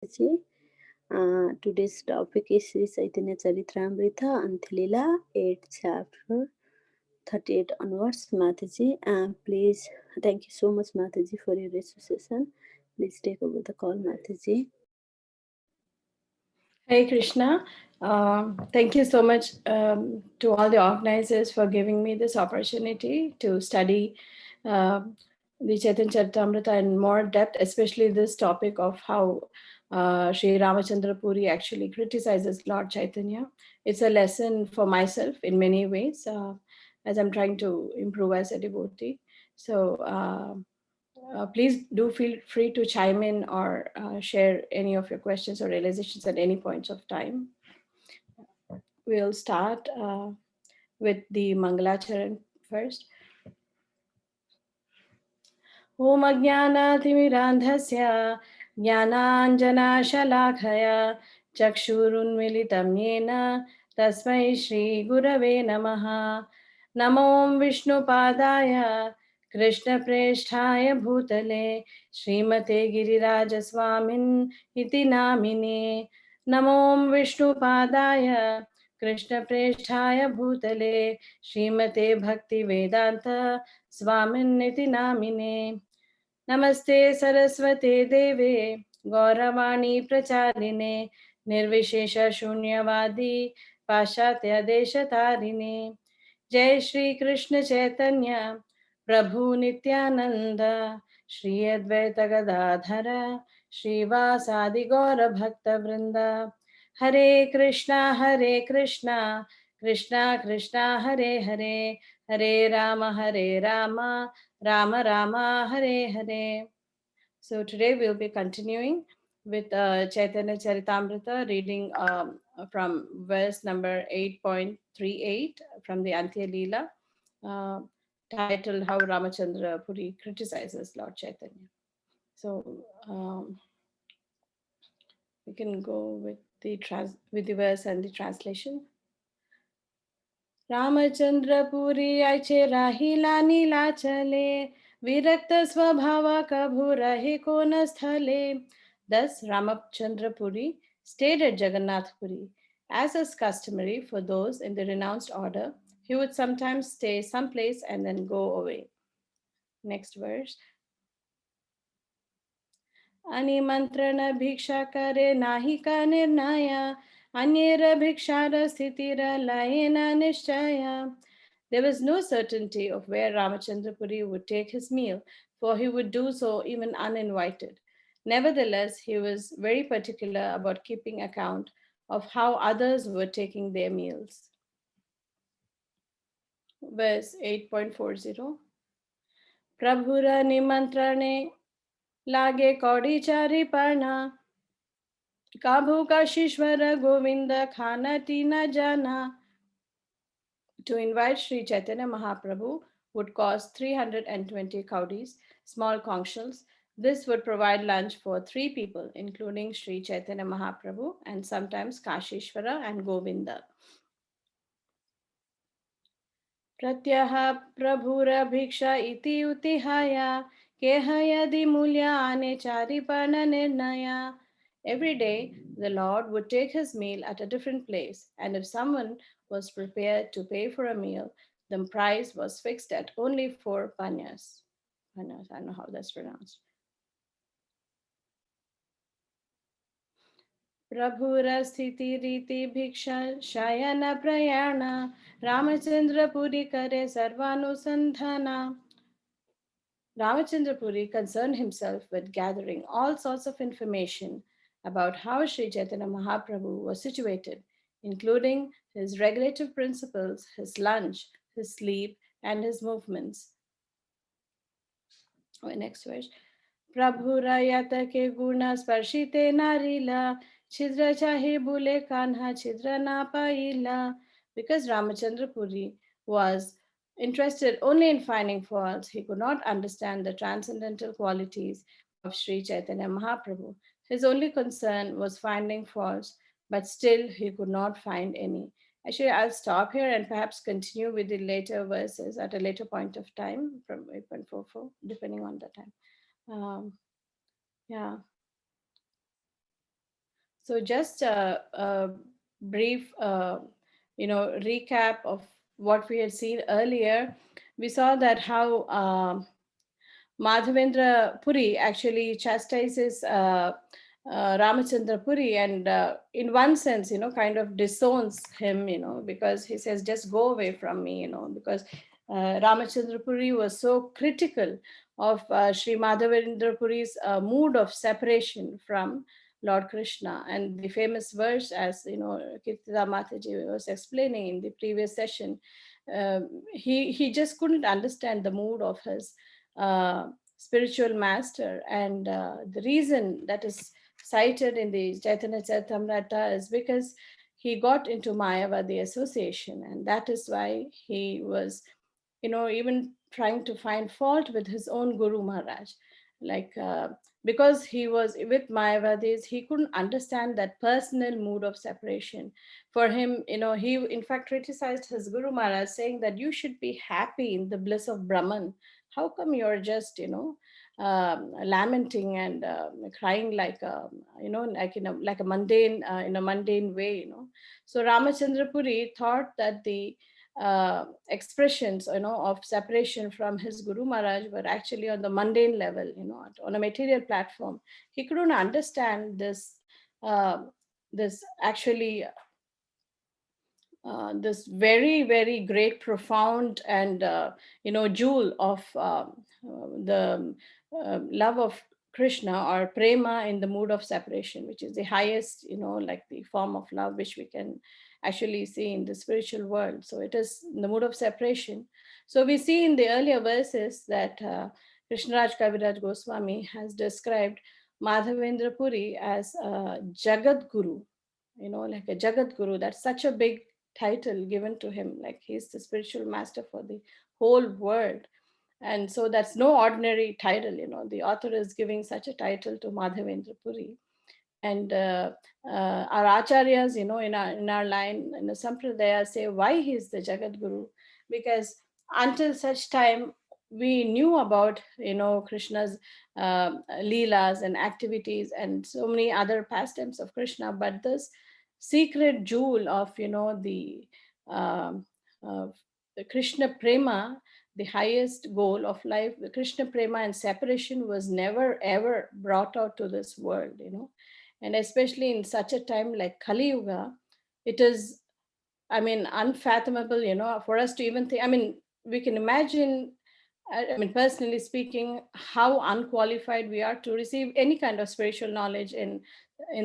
Mataji. Today's topic is Sri Chaitanya Charitamrita Antya 8th chapter 38 onwards. Mataji, please, thank you so much, Mataji, for your association. Please take over the call, Mataji. Hey Krishna, thank you so much to all the organizers for giving me this opportunity to study the Chaitanya Charitamrita in more depth, especially this topic of how Sri Ramachandra Puri actually criticizes Lord Chaitanya. It's a lesson for myself in many ways as I'm trying to improve as a devotee. So please do feel free to chime in or share any of your questions or realizations at any points of time. We'll start with the Mangalacharan first. Om Ajnanaatimirandhasya Jnananjanashalakaya Chakshurunmilitam Yena Tasmai Shri Gurave Namaha. Namo Vishnupadaya Krishna Presthaya Bhutale Srimate Girirajaswamin Iti Namine. Namo Vishnupadaya Krishna Presthaya Bhutale Srimate Bhakti Vedanta Swaminiti Namine. Namaste Saraswate Deve Gauravani Pracharine Nirvishesha Shunyavadi Pashatya Deshatarine. Jai Shri Krishna Chaitanya Prabhu Nityananda Shri Advaita Gadadhara Shri Vasadi Gaura Bhakta Vrinda. Hare Krishna Krishna Krishna Hare Hare Hare Rama Rama Rama Hare Hare. So today we'll be continuing with Chaitanya Charitamrita, reading from verse number 8.38 from the Antya Leela, titled How Ramachandra Puri Criticizes Lord Chaitanya. So we can go with the verse and the translation. Ramchandra Puri आचे राहिला नीला चले विरक्त स्वभावा कभू रहे को न स्थले. Thus Ramachandra Puri stayed at Jagannath Puri. As is customary for those in the renounced order, he would sometimes stay someplace and then go away. Next verse. अनिमंत्रण भिक्षा करे नाही का निर्णया अन्येर भिक्षार स्थितिर लयेन निश्चया. There was no certainty of where Ramachandra Puri would take his meal, for he would do so even uninvited. Nevertheless, he was very particular about keeping account of how others were taking their meals. Verse 8.40. Prabhura nimantrane लागे कौड़ी चारी पर्णा काभू का शीश्वर गोविंद खाना टीना जाना. To invite Sri Chaitanya Mahaprabhu would cost 320 kaudis, small conch shells. This would provide lunch for 3 people, including Sri Chaitanya Mahaprabhu and sometimes Kashishvara and Govinda. Pratyah Prabhura Bhiksha iti utihaya keha yadi mulya ane chari parna nirnaya. Every day, the Lord would take his meal at a different place, and if someone was prepared to pay for a meal, the price was fixed at only 4 panyas. Panyas, I don't know how that's pronounced. Prabhura sthiti riti bhiksha shayana prayana Ramachandra Puri kare sarvanusandhana. Ramachandra Puri concerned himself with gathering all sorts of information about how Sri Chaitanya Mahaprabhu was situated, including his regulative principles, his lunch, his sleep, and his movements. Next verse. Prabhu Rayata ke guna sparshite narila chidra chahe bule kanha chidra na paila. Because Ramachandra Puri was interested only in finding faults, he could not understand the transcendental qualities of Sri Chaitanya Mahaprabhu. His only concern was finding faults, but still he could not find any. Actually, I'll stop here and perhaps continue with the later verses at a later point of time from 8.44, depending on the time. Um, yeah. So just a brief, recap of what we had seen earlier. We saw that how Madhavendra Puri actually chastises Ramachandra Puri, and in one sense, kind of disowns him, because he says, just go away from me, because Ramachandra Puri was so critical of Sri Madhavendra Puri's mood of separation from Lord Krishna. And the famous verse, as Kirtida Mataji was explaining in the previous session, he just couldn't understand the mood of his spiritual master. And the reason that is cited in the Chaitanya Charitamrita is because he got into Mayavadi association, and that is why he was, even trying to find fault with his own Guru Maharaj. Like, because he was with Mayavadis, he couldn't understand that personal mood of separation. For him, he in fact criticized his Guru Maharaj, saying that you should be happy in the bliss of Brahman. How come you're just, lamenting and crying like like a mundane, in a mundane way, So Ramachandra Puri thought that the expressions, of separation from his Guru Maharaj were actually on the mundane level, on a material platform. He couldn't understand uh, this actually, this very, very great, profound, and jewel of the love of Krishna, or prema in the mood of separation, which is the highest, like the form of love which we can actually see in the spiritual world. So it is in the mood of separation. So we see in the earlier verses that Krishnaraj Kaviraj Goswami has described Madhavendra Puri as a Jagat Guru, like a Jagat Guru. That's such a big title given to him. Like, he's the spiritual master for the whole world. And so that's no ordinary title. The author is giving such a title to Madhavendra Puri. And our acharyas, in our line, in the Sampradaya, say why he's the Jagat Guru. Because until such time, we knew about, Krishna's leelas and activities and so many other pastimes of Krishna, but this secret jewel of, um, uh, the Krishna prema, the highest goal of life, the Krishna prema and separation was never ever brought out to this world, and especially in such a time like Kali Yuga, it is, I mean, unfathomable, for us to even think. I mean, we can imagine, I mean, personally speaking, how unqualified we are to receive any kind of spiritual knowledge in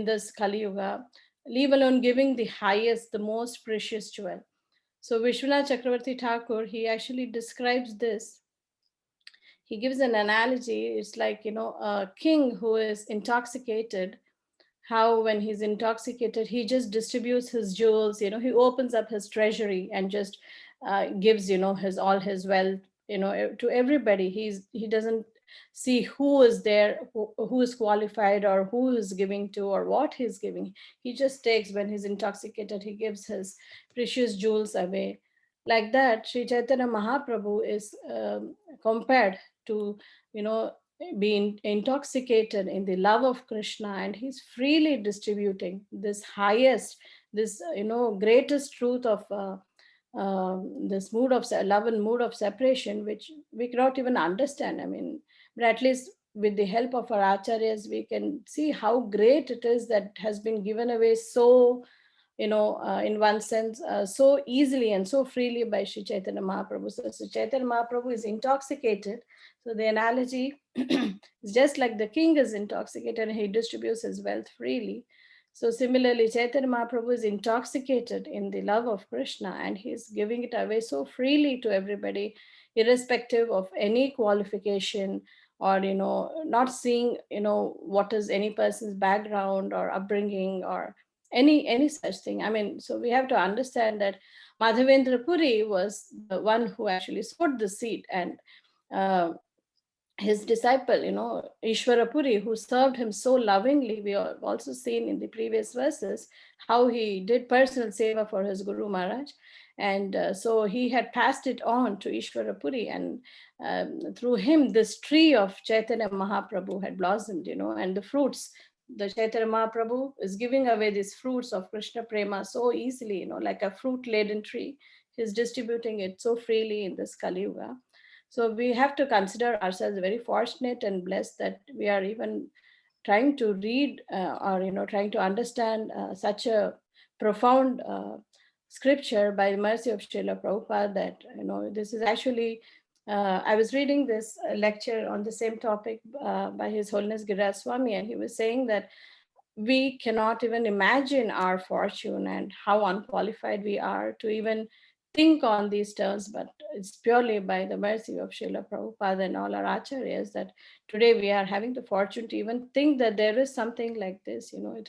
this Kali Yuga, leave alone giving the highest, the most precious jewel. So Vishwanath Chakravarti Thakur, he actually describes this. He gives an analogy. It's like, a king who is intoxicated, how when he's intoxicated he just distributes his jewels, he opens up his treasury and just gives, his all his wealth, to everybody. He doesn't see who is there, who is qualified, or who is giving to, or what he's giving. He just takes, when he's intoxicated, he gives his precious jewels away. Like that, Sri Chaitanya Mahaprabhu is compared to, being intoxicated in the love of Krishna, and he's freely distributing this highest, this greatest truth of this mood of love and mood of separation, which we cannot even understand. I mean, but at least with the help of our acharyas, we can see how great it is that has been given away so, in one sense, so easily and so freely by Sri Chaitanya Mahaprabhu. So Sri Chaitanya Mahaprabhu is intoxicated. So the analogy is just like the king is intoxicated and he distributes his wealth freely. So similarly, Chaitanya Mahaprabhu is intoxicated in the love of Krishna, and he's giving it away so freely to everybody, irrespective of any qualification, or not seeing, what is any person's background or upbringing, or any such thing. I mean, so we have to understand that Madhavendra Puri was the one who actually sowed the seed, and uh, his disciple, Ishvara Puri, who served him so lovingly. We have also seen in the previous verses how he did personal seva for his Guru Maharaj. And so he had passed it on to Ishvara Puri, and through him, this tree of Chaitanya Mahaprabhu had blossomed, and the fruits the Chaitanya Mahaprabhu is giving away these fruits of Krishna Prema so easily, like a fruit laden tree. He's distributing it so freely in this Kali Yuga. So we have to consider ourselves very fortunate and blessed that we are even trying to read or trying to understand such a profound scripture by the mercy of Srila Prabhupada, that this is actually I was reading this lecture on the same topic by His Holiness Giriraj Swami, and he was saying that we cannot even imagine our fortune and how unqualified we are to even think on these terms, but it's purely by the mercy of Srila Prabhupada and all our acharyas that today we are having the fortune to even think that there is something like this. It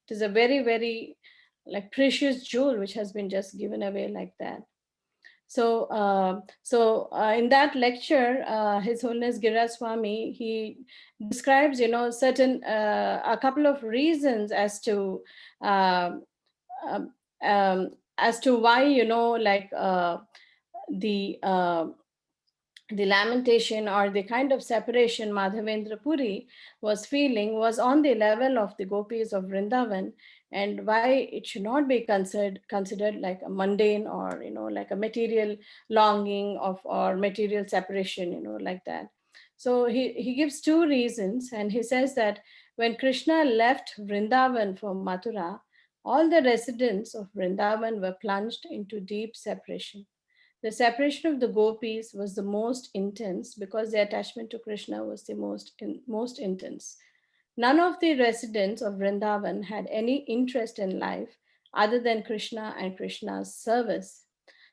is a very, very like precious jewel which has been just given away like that. So in that lecture, His Holiness Giriraj Swami, he describes, certain a couple of reasons um, um, as to why, the the lamentation or the kind of separation Madhavendra Puri was feeling was on the level of the gopis of Vrindavan, and why it should not be considered like a mundane or like a material longing of or material separation, like that. So he gives two reasons, and he says that when Krishna left Vrindavan for Mathura, all the residents of Vrindavan were plunged into deep separation. The separation of the gopis was the most intense because their attachment to Krishna was the most intense. None of the residents of Vrindavan had any interest in life other than Krishna and Krishna's service.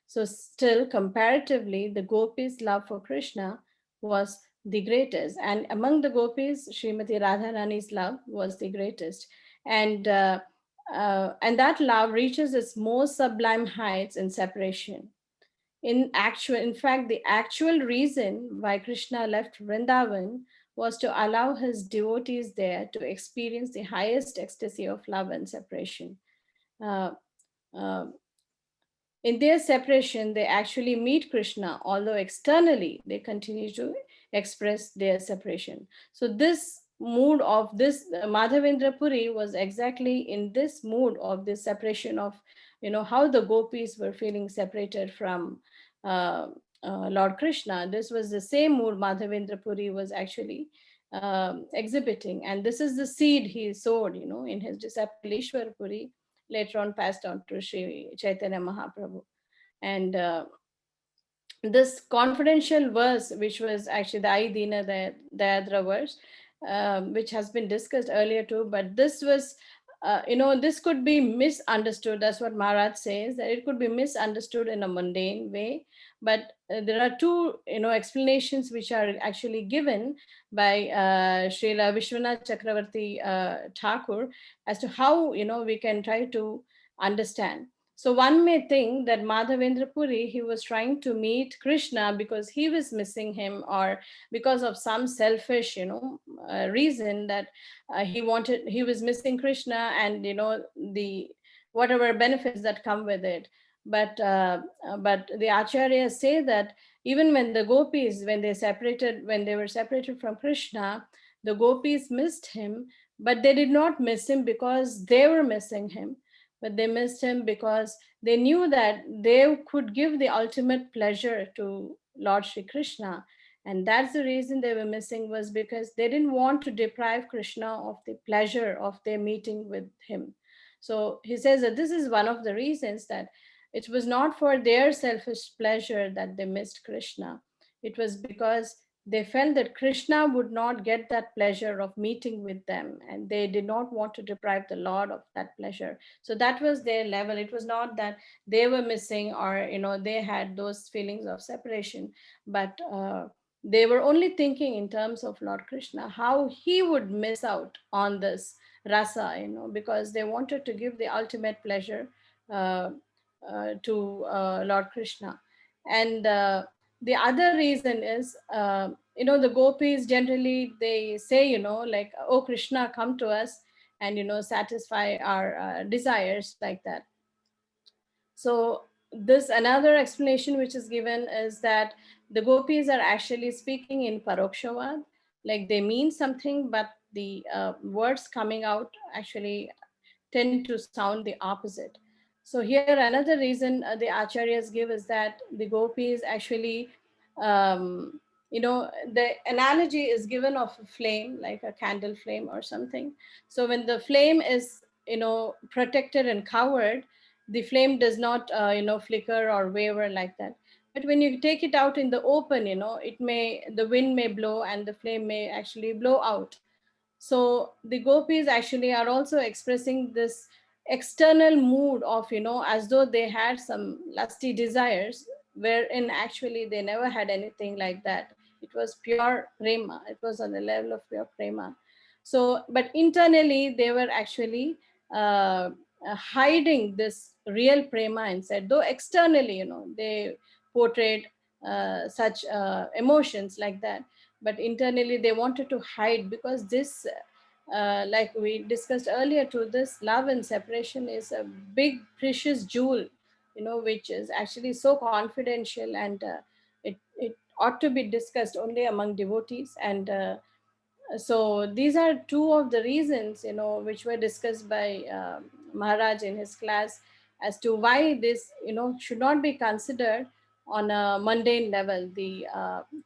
So, still, comparatively, the gopis' love for Krishna was the greatest. And among the gopis, Srimati Radharani's love was the greatest. And that love reaches its most sublime heights in separation. In fact, the actual reason why Krishna left Vrindavan was to allow his devotees there to experience the highest ecstasy of love and separation. Uh, uh, in their separation, they actually meet Krishna, although externally they continue to express their separation. So, this mood of this Madhavendra Puri was exactly in this mood of this separation of, how the gopis were feeling separated from uh, Lord Krishna. This was the same mood Madhavendra Puri was actually exhibiting. And this is the seed he sowed, in his disciple Ishwar Puri, later on passed on to Sri Chaitanya Mahaprabhu. And this confidential verse, which was actually the Ai Dina Dayadra verse, which has been discussed earlier too, but this was, this could be misunderstood. That's what Maharaj says, that it could be misunderstood in a mundane way. But there are two, explanations which are actually given by Srila Vishwanath Chakravarti Thakur as to how, we can try to understand. So one may think that Madhavendra Puri, he was trying to meet Krishna because he was missing him, or because of some selfish, reason that he was missing Krishna, and the whatever benefits that come with it. But the acharyas say that even when the gopis, when they were separated from Krishna, the gopis missed him, but they did not miss him because they were missing him, but they missed him because they knew that they could give the ultimate pleasure to Lord Shri Krishna. And that's the reason they were missing, was because they didn't want to deprive Krishna of the pleasure of their meeting with him. So he says that this is one of the reasons, that it was not for their selfish pleasure that they missed Krishna. It was because they felt that Krishna would not get that pleasure of meeting with them, and they did not want to deprive the Lord of that pleasure. So that was their level. It was not that they were missing, or they had those feelings of separation, but they were only thinking in terms of Lord Krishna, how he would miss out on this rasa, because they wanted to give the ultimate pleasure uh, to Lord Krishna. And the other reason is, the gopis generally, they say, like, oh Krishna, come to us and satisfy our desires, like that. So this another explanation which is given is that the gopis are actually speaking in parokshavad, like they mean something, but the words coming out actually tend to sound the opposite. So here another reason the acharyas give is that the gopis actually, um, the analogy is given of a flame, like a candle flame or something. So when the flame is, protected and covered, the flame does not, flicker or waver like that. But when you take it out in the open, the wind may blow and the flame may actually blow out. So the gopis actually are also expressing this external mood of, as though they had some lusty desires, wherein actually they never had anything like that. It was pure prema, it was on the level of pure prema. So but internally they were actually hiding this real prema inside, though externally, they portrayed such emotions like that, but internally they wanted to hide, because this, like we discussed earlier too, this love and separation is a big precious jewel, which is actually so confidential, and it ought to be discussed only among devotees. And so these are two of the reasons, which were discussed by Maharaj in his class, as to why this, should not be considered on a mundane level. The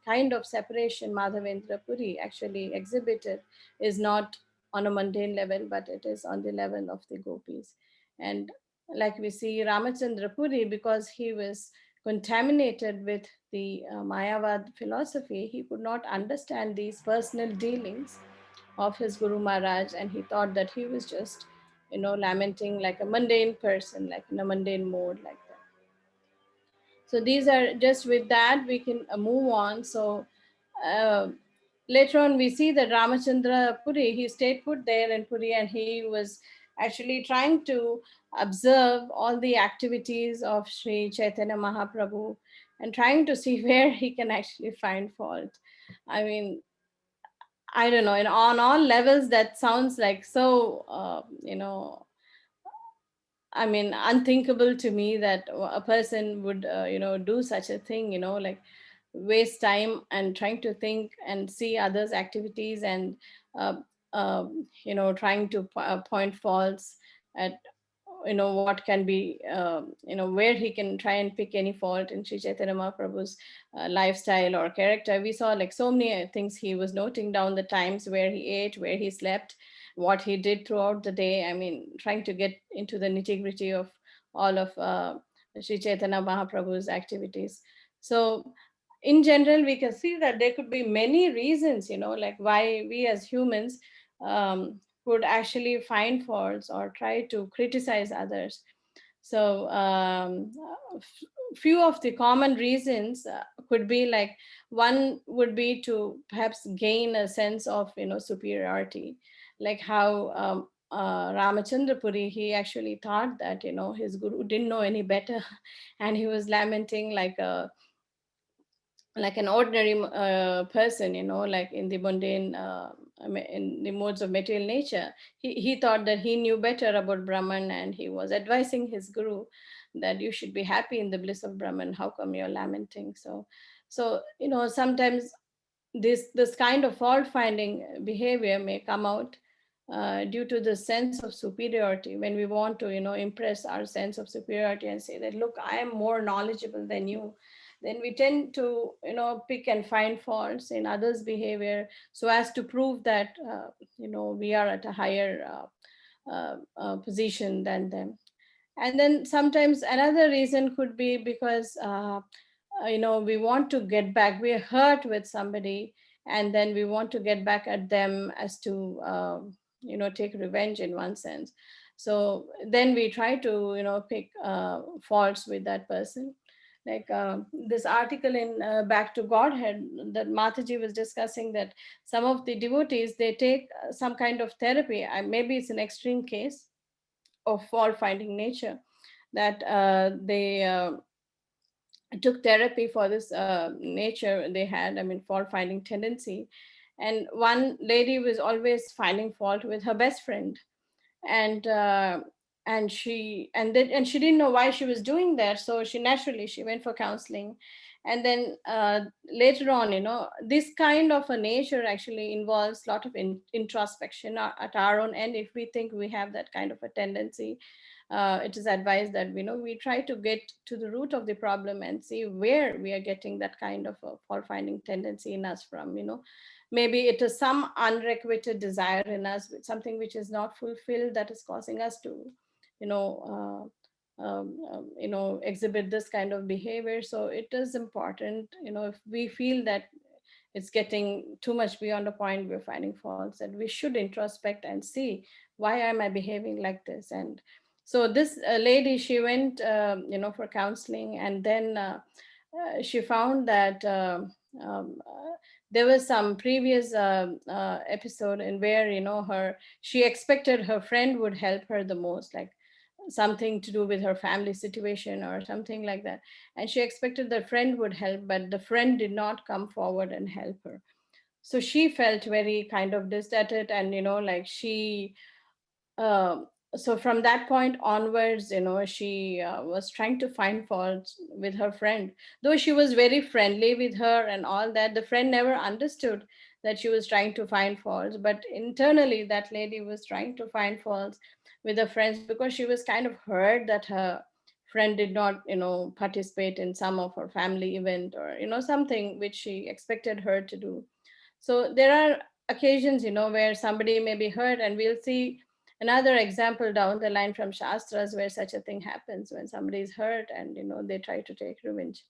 kind of separation Madhavendra Puri actually exhibited is not on a mundane level, but it is on the level of the gopis. And like we see Ramachandra Puri, because he was contaminated with the Mayavad philosophy, he could not understand these personal dealings of his Guru Maharaj, and he thought that he was just, lamenting like a mundane person, like in a mundane mode, like that. So these are just, with that we can move on. So uh, later on we see that Ramachandra Puri, he stayed put there in Puri, and he was actually trying to observe all the activities of Sri Chaitanya Mahaprabhu, and trying to see where he can actually find fault. I mean, I don't know, on all levels that sounds like so, I mean, unthinkable to me that a person would, do such a thing, like waste time and trying to think and see others' activities, and, uh, trying to point faults at, what can be, where he can try and pick any fault in Sri Chaitanya Mahaprabhu's lifestyle or character. We saw like so many things. He was noting down the times where he ate, where he slept, what he did throughout the day. I mean, trying to get into the nitty gritty of all of Sri Chaitanya Mahaprabhu's activities. So, in general, we can see that there could be many reasons, like why we as humans would actually find faults or try to criticize others. So, few of the common reasons could be like, one would be to perhaps gain a sense of, superiority, like how Ramachandra Puri, he actually thought that, his guru didn't know any better, and he was lamenting like an ordinary person, like in the mundane, in the modes of material nature. He thought that he knew better about Brahman, and he was advising his guru that you should be happy in the bliss of Brahman. How come you're lamenting? So sometimes this kind of fault finding behavior may come out due to the sense of superiority, when we want to, impress our sense of superiority and say that, look, I am more knowledgeable than you. Then we tend to, pick and find faults in others behavior, so as to prove that, we are at a higher position than them. And then sometimes another reason could be because, we want to get back, we're hurt with somebody, and then we want to get back at them, as to, take revenge in one sense. So then we try to, pick faults with that person. Like this article in Back to Godhead, that Mataji was discussing, that some of the devotees, they take some kind of therapy. Maybe it's an extreme case of fault finding nature, that they took therapy for this nature they had, I mean, fault finding tendency. And one lady was always finding fault with her best friend, and and she didn't know why she was doing that, so she went for counseling. And then later on, this kind of a nature actually involves a lot of introspection at our own end. If we think we have that kind of a tendency, it is advised that we try to get to the root of the problem and see where we are getting that kind of a fault finding tendency in us from. Maybe it is some unrequited desire in us, something which is not fulfilled, that is causing us to you know exhibit this kind of behavior. So it is important, if we feel that it's getting too much beyond a point we're finding faults, that we should introspect and see why am I behaving like this. And so this lady, she went for counseling, and then she found that um, uh, there was some previous episode in where her she expected her friend would help her the most, like something to do with her family situation or something like that. And she expected the friend would help, but the friend did not come forward and help her. So she felt very kind of disheartened, and like she um, so from that point onwards, she was trying to find faults with her friend. Though she was very friendly with her and all that, the friend never understood that she was trying to find faults. But internally, that lady was trying to find faults with her friends, because she was kind of hurt that her friend did not, participate in some of her family event, or something which she expected her to do. So there are occasions, where somebody may be hurt, and we'll see another example down the line from Shastras where such a thing happens when somebody is hurt and they try to take revenge.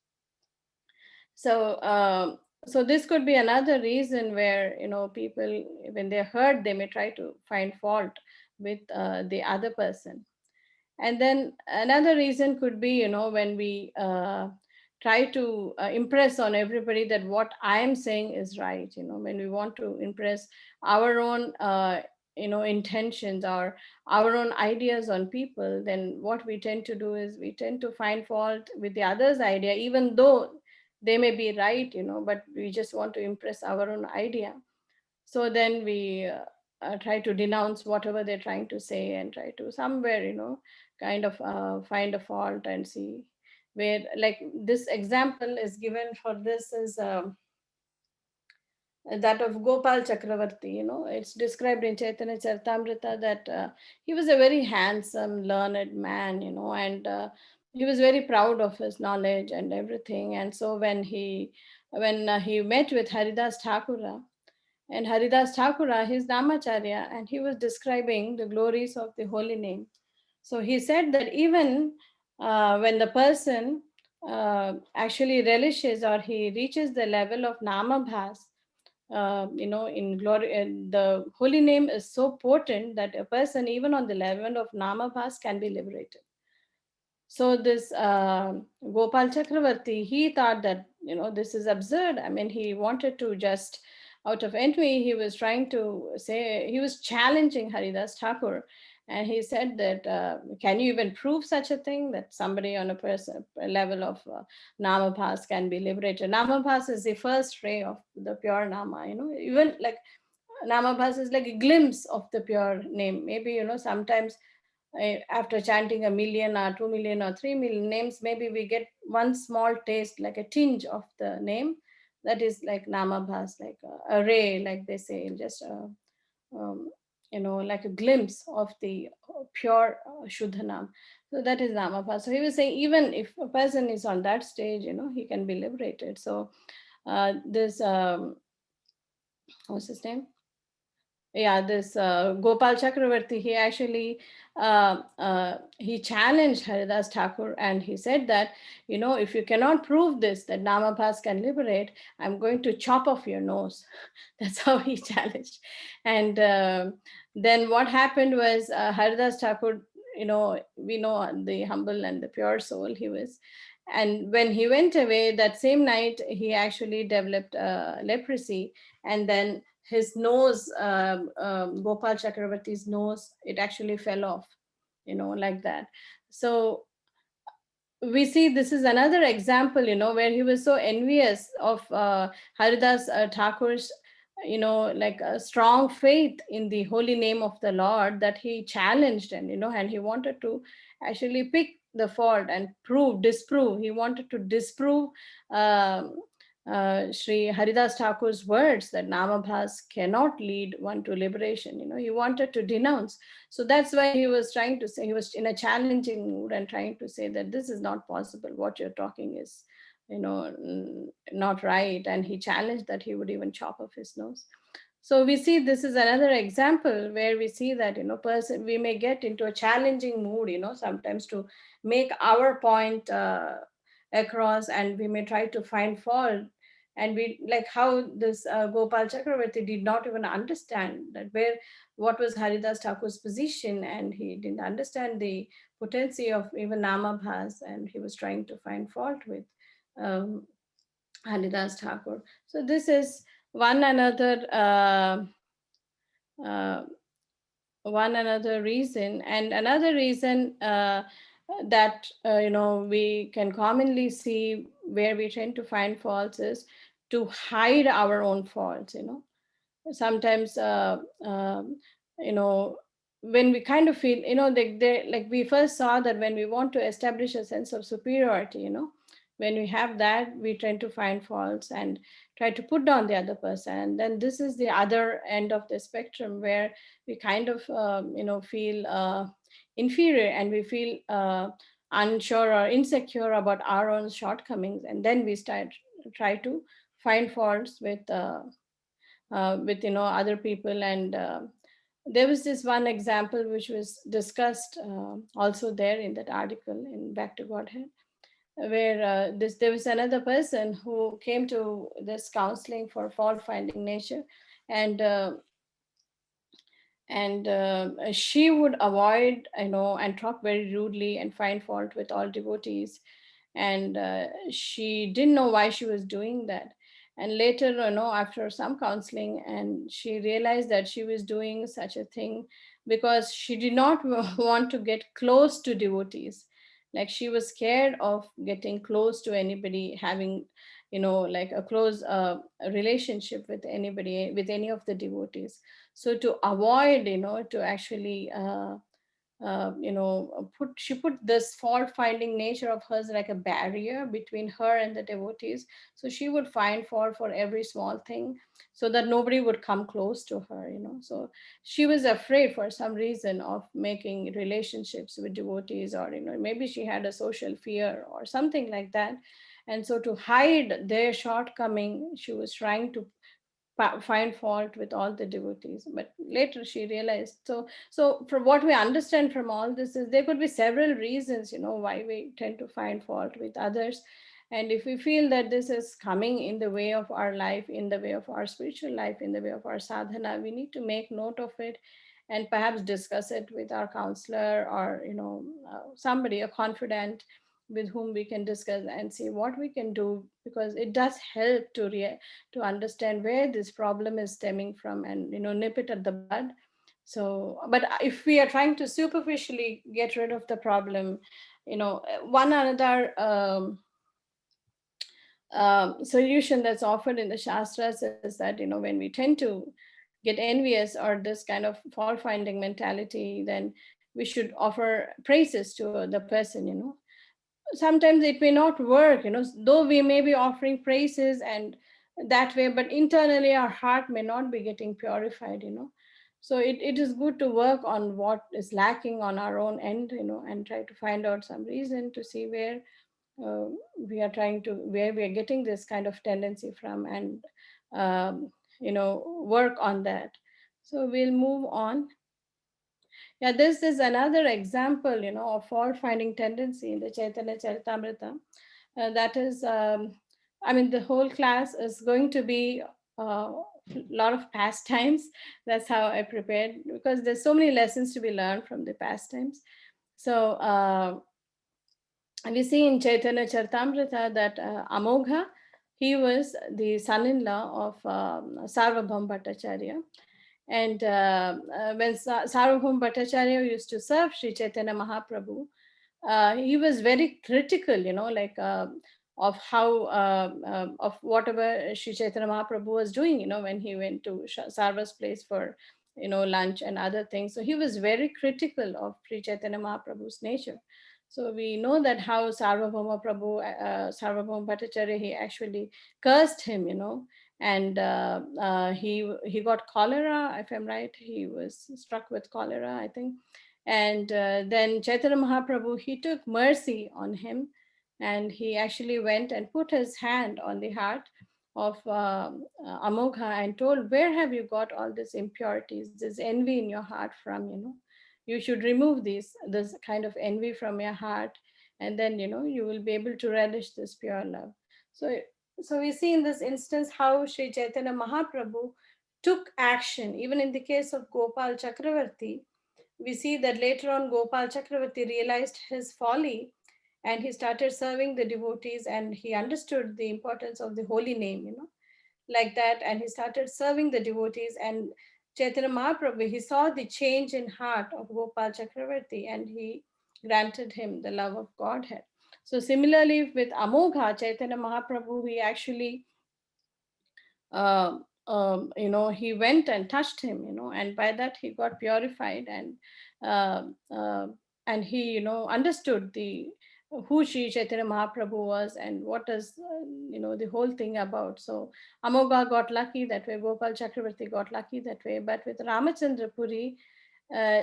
So so this could be another reason where people, when they're hurt, they may try to find fault with the other person. And then another reason could be, when we try to impress on everybody that what I am saying is right. When we want to impress our own intentions or our own ideas on people, then what we tend to do is we tend to find fault with the other's idea, even though they may be right, but we just want to impress our own idea. So then we try to denounce whatever they're trying to say, and try to somewhere kind of find a fault and see where, like this example is given for this is that of Gopal Chakravarti. It's described in Chaitanya Charitamrita that he was a very handsome, learned man, and he was very proud of his knowledge and everything. And so when he met with Haridas Thakura, and Haridas Thakura, his Namacharya, and he was describing the glories of the holy name. So he said that even when the person actually relishes, or he reaches the level of Namabhas, in glory, the holy name is so potent that a person, even on the level of Namabhas, can be liberated. So this Gopal Chakravarti, he thought that this is absurd. I mean, he wanted to just, out of envy, he was trying to say, he was challenging Haridas Thakur, and he said that can you even prove such a thing, that somebody on a level of Namabhas can be liberated? Namabhas is the first ray of the pure Nama. Even like Namabhas is like a glimpse of the pure name. Maybe sometimes after chanting 1 million or 2 million or 3 million names, maybe we get one small taste, like a tinge of the name. That is like Namabhas, like a ray, like they say, just um, like a glimpse of the pure Shuddhanam. So that is Namabhas. So he was saying, even if a person is on that stage, he can be liberated. So this, what's his name? Yeah, this Gopal Chakravarti, he actually he challenged Haridas Thakur, and he said that if you cannot prove this, that Namabhas can liberate, I'm going to chop off your nose. That's how he challenged. And then what happened was, Haridas Thakur, we know the humble and the pure soul he was. And when he went away that same night, he actually developed leprosy. And then his nose, Gopal Chakravarti's nose, it actually fell off, like that. So we see this is another example, where he was so envious of Haridas Thakur's like a strong faith in the holy name of the Lord, that he challenged, and and he wanted to actually pick the fault and disprove. He wanted to disprove um Sri Haridas Thakur's words that Namabhas cannot lead one to liberation. He wanted to denounce. So that's why he was trying to say, he was in a challenging mood and trying to say that this is not possible. What you're talking is, not right. And he challenged that he would even chop off his nose. So we see this is another example where we see that, person, we may get into a challenging mood, sometimes to make our point across, and we may try to find fault. And we, like how this Gopal Chakravarti did not even understand that where what was Haridas Thakur's position, and he didn't understand the potency of even Namabhas, and he was trying to find fault with um, Haridas Thakur. So this is one another uh, one another reason. And another reason that we can commonly see where we tend to find faults is to hide our own faults. Sometimes you know when we kind of feel, like we first saw that when we want to establish a sense of superiority, when we have that, we tend to find faults and try to put down the other person. And then this is the other end of the spectrum, where we kind of feel inferior, and we feel unsure or insecure about our own shortcomings, and then we start try to find faults with other people. And there was this one example which was discussed also there in that article in Back to Godhead, where this there was another person who came to this counseling for fault finding nature. And and she would avoid, and talk very rudely and find fault with all devotees. And she didn't know why she was doing that. And later, after some counseling, and she realized that she was doing such a thing because she did not want to get close to devotees. Like, she was scared of getting close to anybody, having like a close relationship with anybody, with any of the devotees. So to avoid, to actually she put this fault finding nature of hers like a barrier between her and the devotees. So she would find fault for every small thing, so that nobody would come close to her. So she was afraid for some reason of making relationships with devotees, or maybe she had a social fear or something like that. And so to hide their shortcoming, she was trying to find fault with all the devotees. But later she realized, so from what we understand from all this is there could be several reasons, why we tend to find fault with others. And if we feel that this is coming in the way of our life, in the way of our spiritual life, in the way of our sadhana, we need to make note of it, and perhaps discuss it with our counselor, or somebody, a confidant, with whom we can discuss and see what we can do, because it does help to understand where this problem is stemming from, and nip it at the bud. So, but if we are trying to superficially get rid of the problem, one another solution that's offered in the shastras is that, when we tend to get envious or this kind of fault finding mentality, then we should offer praises to the person. Sometimes it may not work, though we may be offering praises and that way, but internally our heart may not be getting purified. So it is good to work on what is lacking on our own end, and try to find out some reason to see where uh, where we are getting this kind of tendency from, and work on that. So we'll move on. Yeah, this is another example, of fault finding tendency in the Chaitanya Charitamrita. That is, I mean, the whole class is going to be a lot of pastimes. That's how I prepared, because there's so many lessons to be learned from the pastimes. So we see in Chaitanya Charitamrita that Amogha, he was the son-in-law of Sarvabhaum Bhattacharya. And when Sarvabhaum Bhattacharya used to serve Sri Chaitanya Mahaprabhu, he was very critical, like of how of whatever Sri Chaitanya Mahaprabhu was doing, when he went to Sarva's place for lunch and other things. So he was very critical of Sri Chaitanya Mahaprabhu's nature. So we know that how Sarvabhauma Prabhu, Sarvabhauma Bhattacharya, he actually cursed him, and he got cholera, if I'm right. He was struck with cholera, I think. And then Chaitanya Mahaprabhu, he took mercy on him, and he actually went and put his hand on the heart of Amogha and told, "Where have you got all these impurities, this envy in your heart from? You should remove this kind of envy from your heart, and then you will be able to relish this pure love." So, so we see in this instance how Sri Chaitanya Mahaprabhu took action, even in the case of Gopal Chakravarti. We see that later on Gopal Chakravarti realized his folly, and he started serving the devotees, and he understood the importance of the holy name, like that, and he started serving the devotees. And Chaitanya Mahaprabhu, he saw the change in heart of Gopal Chakravarti, and he granted him the love of Godhead. So similarly with Amogha, Chaitanya Mahaprabhu, he actually he went and touched him, and by that he got purified, uh, uh, and he, understood the who Sri Chaitanya Mahaprabhu was and what is, the whole thing about. So Amogha got lucky that way, Gopal Chakravarti got lucky that way. But with Ramachandra Puri, uh,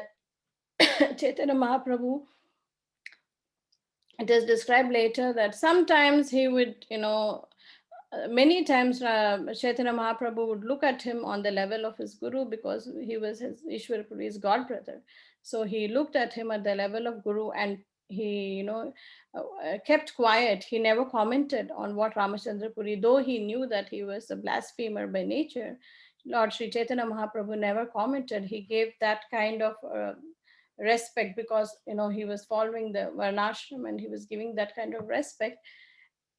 Chaitanya Mahaprabhu, it is described later that sometimes he would, many times Chaitanya Mahaprabhu would look at him on the level of his guru, because he was his Ishwar Puri's god brother. So he looked at him at the level of guru, and he, kept quiet. He never commented on what Ramachandra Puri, though he knew that he was a blasphemer by nature. Lord Sri Chaitanya Mahaprabhu never commented. He gave that kind of respect, because he was following the varnashram, and he was giving that kind of respect.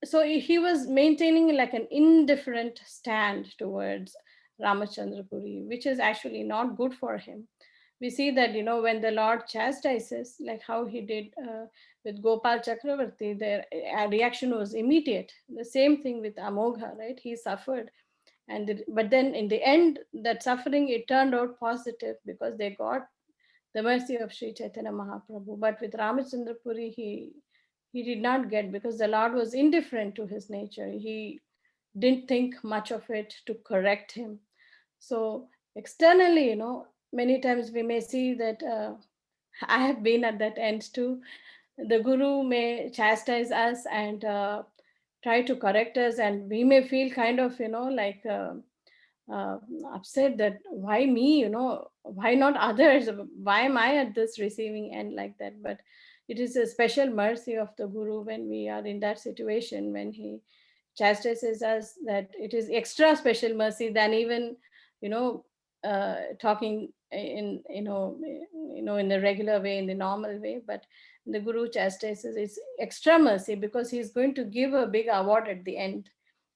So he was maintaining like an indifferent stand towards Ramachandra Puri, which is actually not good for him. We see that, when the Lord chastises, like how he did with Gopal Chakravarti, their reaction was immediate. The same thing with Amogha, right? He suffered, but then in the end, that suffering, it turned out positive, because they got the mercy of Sri Chaitanya Mahaprabhu. But with Ramachandra Puri, he did not get, because the Lord was indifferent to his nature. He didn't think much of it to correct him. So externally, many times we may see that I have been at that end too. The guru may chastise us and try to correct us, and we may feel kind of, like uh, upset that why me, why not others, why am I at this receiving end, like that. But it is a special mercy of the guru when we are in that situation, when he chastises us, that it is extra special mercy than even, talking in, in the regular way, in the normal way. But the guru chastises, it's extra mercy, because he's going to give a big award at the end.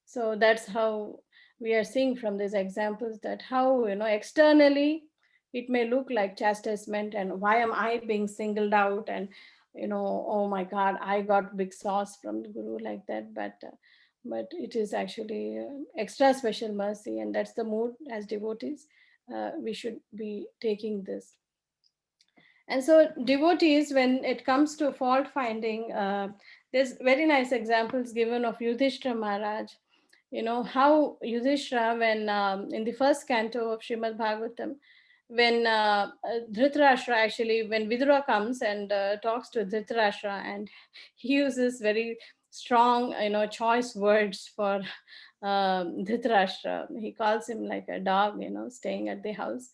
So that's how we are seeing from these examples, that how, externally it may look like chastisement, and why am I being singled out, and oh my god, I got big sauce from the guru, like that. But it is actually extra special mercy, and that's the mood as devotees. We should be taking this. And so devotees, when it comes to fault finding, there's very nice examples given of Yudhishthira Maharaj. How Yudhishthira, when in the first canto of Srimad Bhagavatam, when Dhritarashtra, actually, when Vidura comes and talks to Dhritarashtra, and he uses very strong, choice words for Dhritarashtra. He calls him like a dog, staying at the house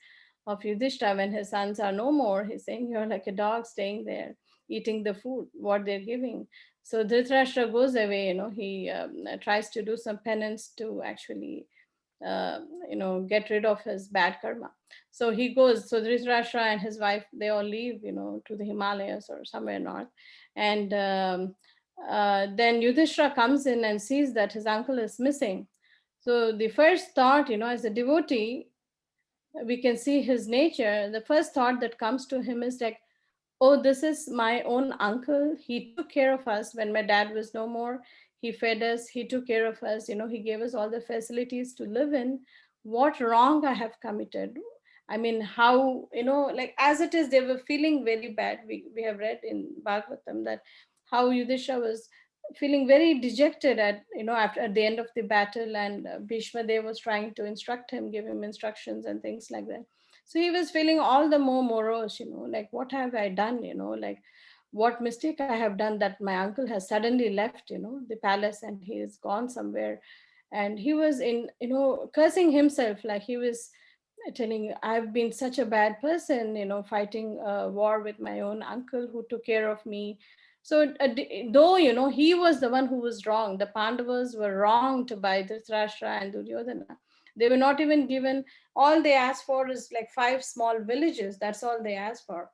of Yudhishthira when his sons are no more. He's saying, "You're like a dog staying there, eating the food, what they're giving." So Dhritarashtra goes away, he tries to do some penance to actually, get rid of his bad karma. So he goes, so Dhritarashtra and his wife, they all leave, to the Himalayas or somewhere north. And then Yudhishthira comes in and sees that his uncle is missing. So the first thought, as a devotee, we can see his nature. The first thought that comes to him is like, oh, this is my own uncle. He took care of us when my dad was no more. he fed us, he took care of us, he gave us all the facilities to live in. What wrong I have committed? I mean, how, like as it is, they were feeling very bad. We have read in Bhagavatam that how Yudhishthira was feeling very dejected at, after at the end of the battle, and Bhishma Dev was trying to instruct him, give him instructions and things like that. So he was feeling all the more morose, like what have I done, like what mistake I have done that my uncle has suddenly left, the palace, and he is gone somewhere. And he was in, cursing himself, like he was telling, I've been such a bad person, fighting a war with my own uncle who took care of me. So though, he was the one who was wrong, the Pandavas were wronged by Dhritarashtra and Duryodhana. They were not even given, all they asked for is like 5 small villages, that's all they asked for.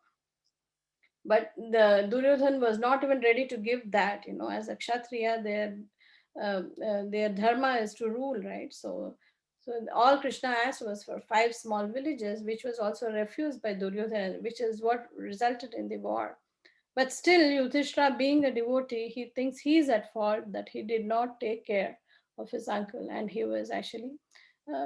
But the Duryodhan was not even ready to give that. As a Kshatriya, their dharma is to rule, right? So all Krishna asked was for 5 small villages, which was also refused by Duryodhana, which is what resulted in the war. But still, Yudhishthira, being a devotee, he thinks he's at fault that he did not take care of his uncle, and he was actually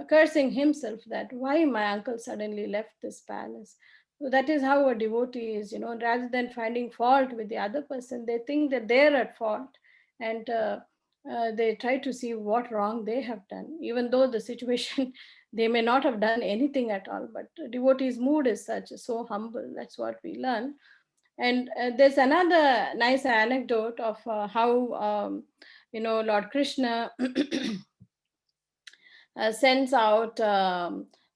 cursing himself that why my uncle suddenly left this palace. So that is how a devotee is, rather than finding fault with the other person, they think that they're at fault, and they try to see what wrong they have done, even though the situation they may not have done anything at all. But devotee's mood is such, so humble. That's what we learn. And there's another nice anecdote of how Lord Krishna sends out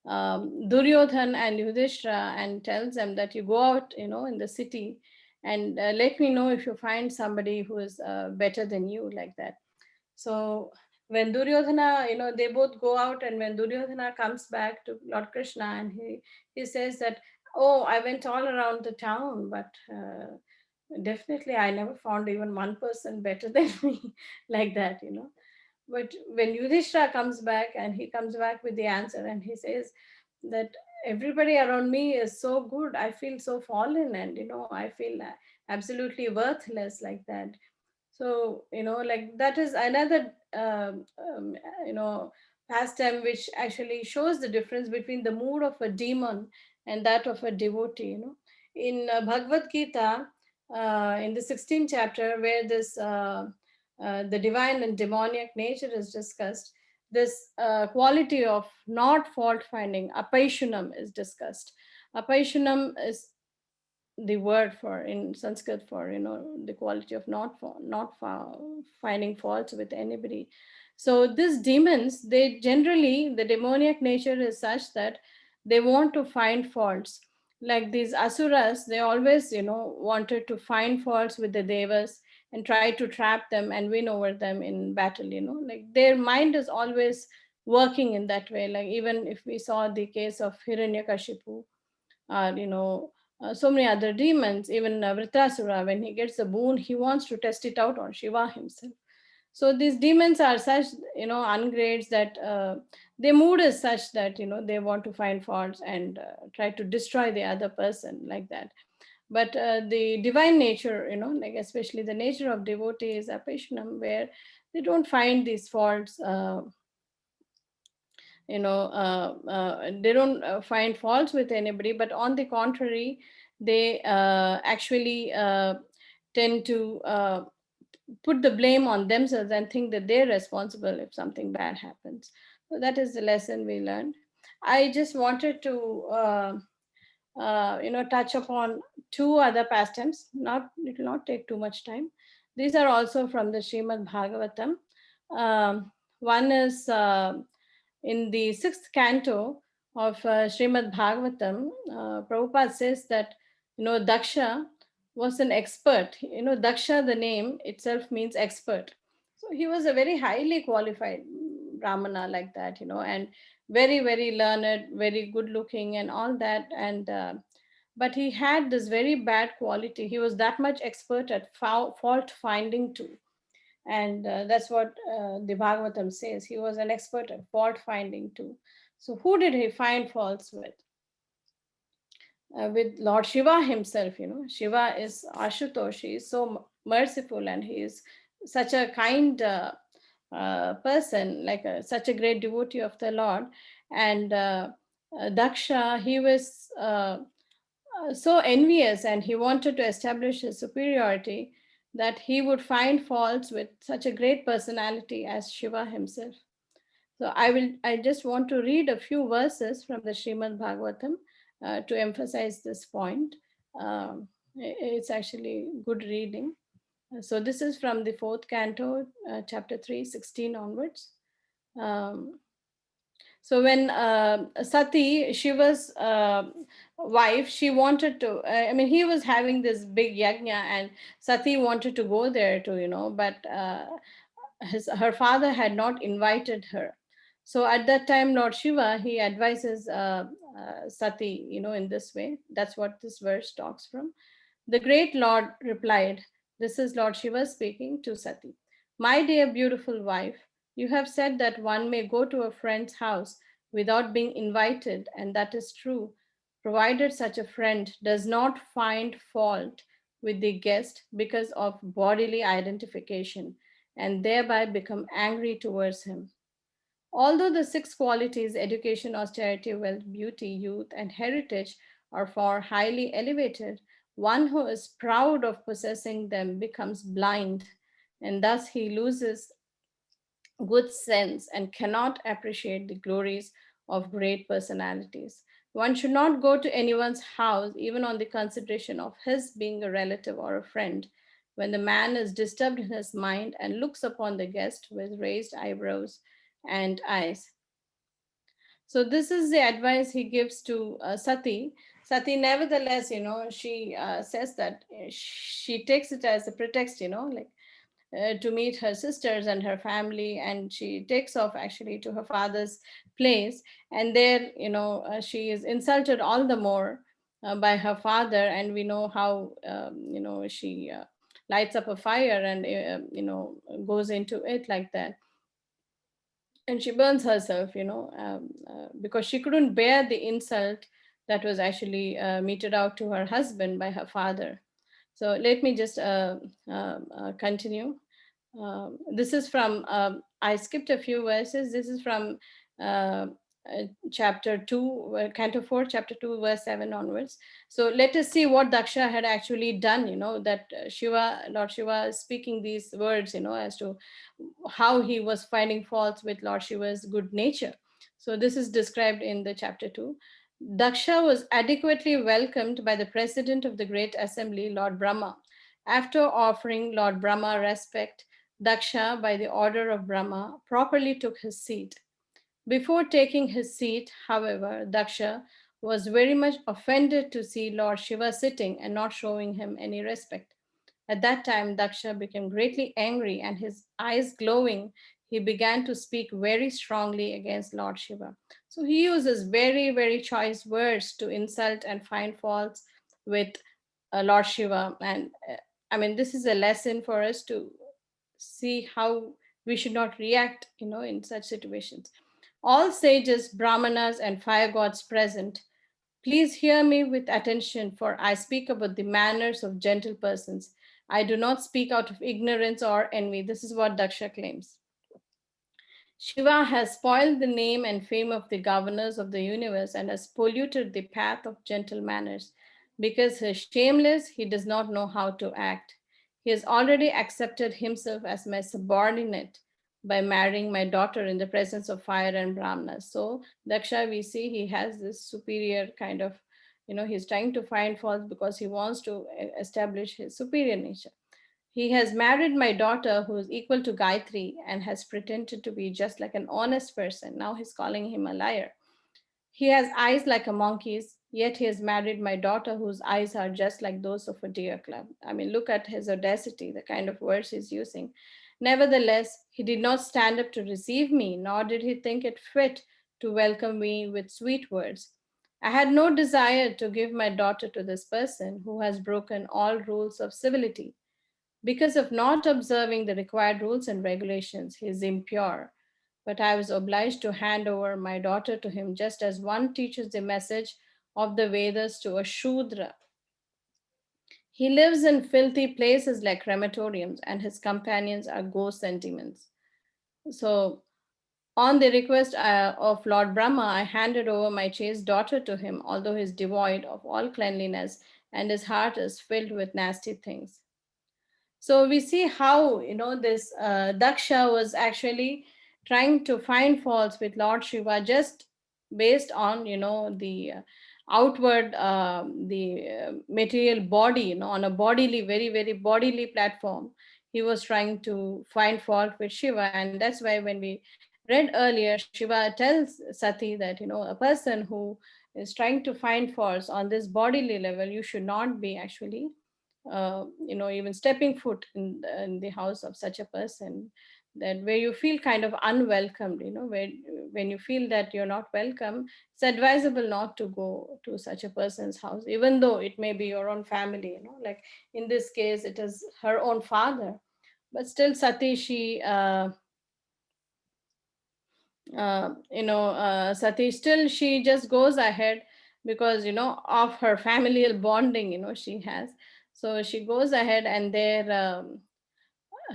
Duryodhan and Yudhishthira and tells them that you go out, in the city, and let me know if you find somebody who is better than you, like that. So when Duryodhana, they both go out, and when Duryodhana comes back to Lord Krishna, and he says that, oh, I went all around the town, but definitely I never found even one person better than me, like that. But when Yudhishthira comes back, and he comes back with the answer, and he says that everybody around me is so good, I feel so fallen, and I feel absolutely worthless, like that. So like that is another you know pastime which actually shows the difference between the mood of a demon and that of a devotee. In Bhagavad Gita, in the 16th chapter, where this the divine and demoniac nature is discussed, this quality of not fault finding, apaishunam, is discussed. Apaishunam is the word for in Sanskrit for the quality of not finding faults with anybody. So these demons, they generally, the demoniac nature is such that they want to find faults. Like these asuras, they always wanted to find faults with the devas and try to trap them and win over them in battle. Like their mind is always working in that way. Like even if we saw the case of Hiranyakashipu, or so many other demons, even Vritrasura, when he gets a boon, he wants to test it out on Shiva himself. So these demons are such ungrades that their mood is such that they want to find faults and try to destroy the other person, like that. But the divine nature, like especially the nature of devotee is apassionam, where they don't find these faults. They don't find faults with anybody, but on the contrary, they actually tend to put the blame on themselves and think that they're responsible if something bad happens. So that is the lesson we learned. I just wanted to touch upon two other pastimes. Not, it will not take too much time. These are also from the Srimad Bhagavatam. One is in the sixth canto of Srimad Bhagavatam. Prabhupada says that Daksha was an expert. Daksha, the name itself means expert. So he was a very highly qualified Brahmana, like that, and very, very learned, very good looking, and all that. And but he had this very bad quality. He was that much expert at fault finding too. And that's what the Bhagavatam says. He was an expert at fault finding too. So who did he find faults with? With Lord Shiva himself. Shiva is Ashutosh. He is so merciful, and he is such a kind person, like such a great devotee of the Lord. And Daksha, he was so envious, and he wanted to establish his superiority, that he would find faults with such a great personality as Shiva himself. So I just want to read a few verses from the Srimad Bhagavatam to emphasize this point. It's actually good reading. So this is from the fourth canto, chapter 3, 16 onwards. Um, so when Sati, Shiva's wife, she wanted to, I mean, he was having this big yajna, and Sati wanted to go there to, but her father had not invited her. So at that time, Lord Shiva, he advises Sati, in this way. That's what this verse talks from. The great Lord replied, this is Lord Shiva speaking to Sati. My dear beautiful wife, you have said that one may go to a friend's house without being invited, and that is true, provided such a friend does not find fault with the guest because of bodily identification and thereby become angry towards him. Although the six qualities, education, austerity, wealth, beauty, youth, and heritage, are far highly elevated, one who is proud of possessing them becomes blind, and thus he loses good sense and cannot appreciate the glories of great personalities. One should not go to anyone's house, even on the consideration of his being a relative or a friend, when the man is disturbed in his mind and looks upon the guest with raised eyebrows and eyes. So this is the advice he gives to Sati. Sati, nevertheless, she says that she takes it as a pretext, like to meet her sisters and her family, and she takes off actually to her father's place. And there, she is insulted all the more by her father, and we know how she lights up a fire and goes into it like that, and she burns herself, because she couldn't bear the insult that was actually meted out to her husband by her father. So let me just continue. This is from, I skipped a few verses. This is from uh, chapter 2, canto 4, chapter 2, verse 7 onwards. So let us see what Daksha had actually done, that Lord Shiva is speaking these words, as to how he was finding faults with Lord Shiva's good nature. So this is described in the chapter 2. Daksha was adequately welcomed by the president of the great assembly, Lord Brahma. After offering Lord Brahma respect, Daksha, by the order of Brahma, properly took his seat. Before taking his seat, however, Daksha was very much offended to see Lord Shiva sitting and not showing him any respect. At that time, Daksha became greatly angry, and his eyes glowing, he began to speak very strongly against Lord Shiva. So he uses very, very choice words to insult and find faults with Lord Shiva. And I mean, this is a lesson for us to see how we should not react, in such situations. All sages, brahmanas, and fire gods present, please hear me with attention, for I speak about the manners of gentle persons. I do not speak out of ignorance or envy. This is what Daksha claims. Shiva has spoiled the name and fame of the governors of the universe and has polluted the path of gentle manners. Because he is shameless, he does not know how to act. He has already accepted himself as my subordinate by marrying my daughter in the presence of fire and brahmanas. So, Daksha, we see he has this superior kind of, he's trying to find faults because he wants to establish his superior nature. He has married my daughter, who is equal to Gayatri, and has pretended to be just like an honest person. Now he's calling him a liar. He has eyes like a monkey's, yet he has married my daughter, whose eyes are just like those of a deer club. I mean, look at his audacity, the kind of words he's using. Nevertheless, he did not stand up to receive me, nor did he think it fit to welcome me with sweet words. I had no desire to give my daughter to this person who has broken all rules of civility. Because of not observing the required rules and regulations, he is impure. But I was obliged to hand over my daughter to him, just as one teaches the message of the Vedas to a Shudra. He lives in filthy places like crematoriums, and his companions are ghost sentiments. So, on the request of Lord Brahma, I handed over my chaste daughter to him, although he is devoid of all cleanliness and his heart is filled with nasty things. So we see how, this Daksha was actually trying to find faults with Lord Shiva just based on, the outward, the material body, on a bodily, very, very bodily platform. He was trying to find fault with Shiva. And that's why when we read earlier, Shiva tells Sati that, a person who is trying to find faults on this bodily level, you should not be actually even stepping foot in the house of such a person, that where you feel kind of unwelcomed, where when you feel that you're not welcome, it's advisable not to go to such a person's house, even though it may be your own family, like in this case it is her own father. But still Sati, she Sati still, she just goes ahead because, of her familial bonding, she has. So she goes ahead, and there,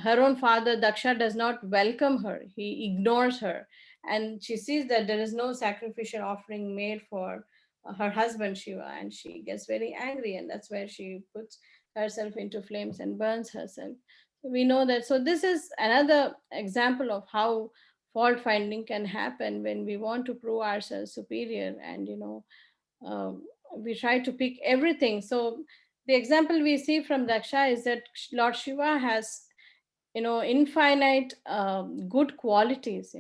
her own father Daksha does not welcome her, he ignores her. And she sees that there is no sacrificial offering made for her husband Shiva, and she gets very angry, and that's where she puts herself into flames and burns herself. So we know that. So this is another example of how fault finding can happen when we want to prove ourselves superior, and um, we try to pick everything. So the example we see from Daksha is that Lord Shiva has, infinite good qualities.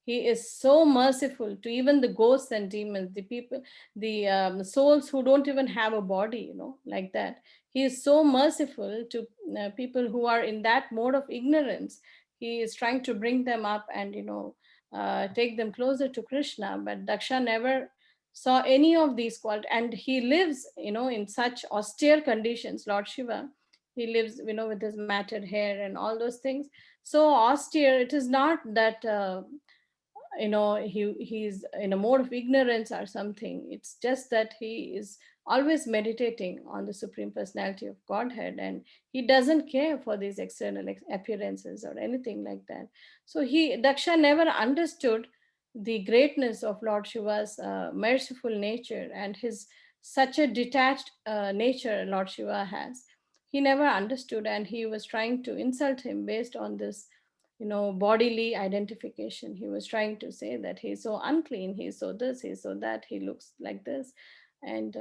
He is so merciful to even the ghosts and demons, the people, the souls who don't even have a body, like that. He is so merciful to people who are in that mode of ignorance. He is trying to bring them up and, take them closer to Krishna. But Daksha never saw any of these qualities, and he lives, in such austere conditions. Lord Shiva, he lives, with his matted hair and all those things, so austere. It is not that he's in a mode of ignorance or something. It's just that he is always meditating on the supreme personality of Godhead, and he doesn't care for these external appearances or anything like that. So he Daksha never understood the greatness of Lord Shiva's merciful nature, and his such a detached nature Lord Shiva has. He never understood, and he was trying to insult him based on this, bodily identification. He was trying to say that he's so unclean, he's so this, he's so that, he looks like this. And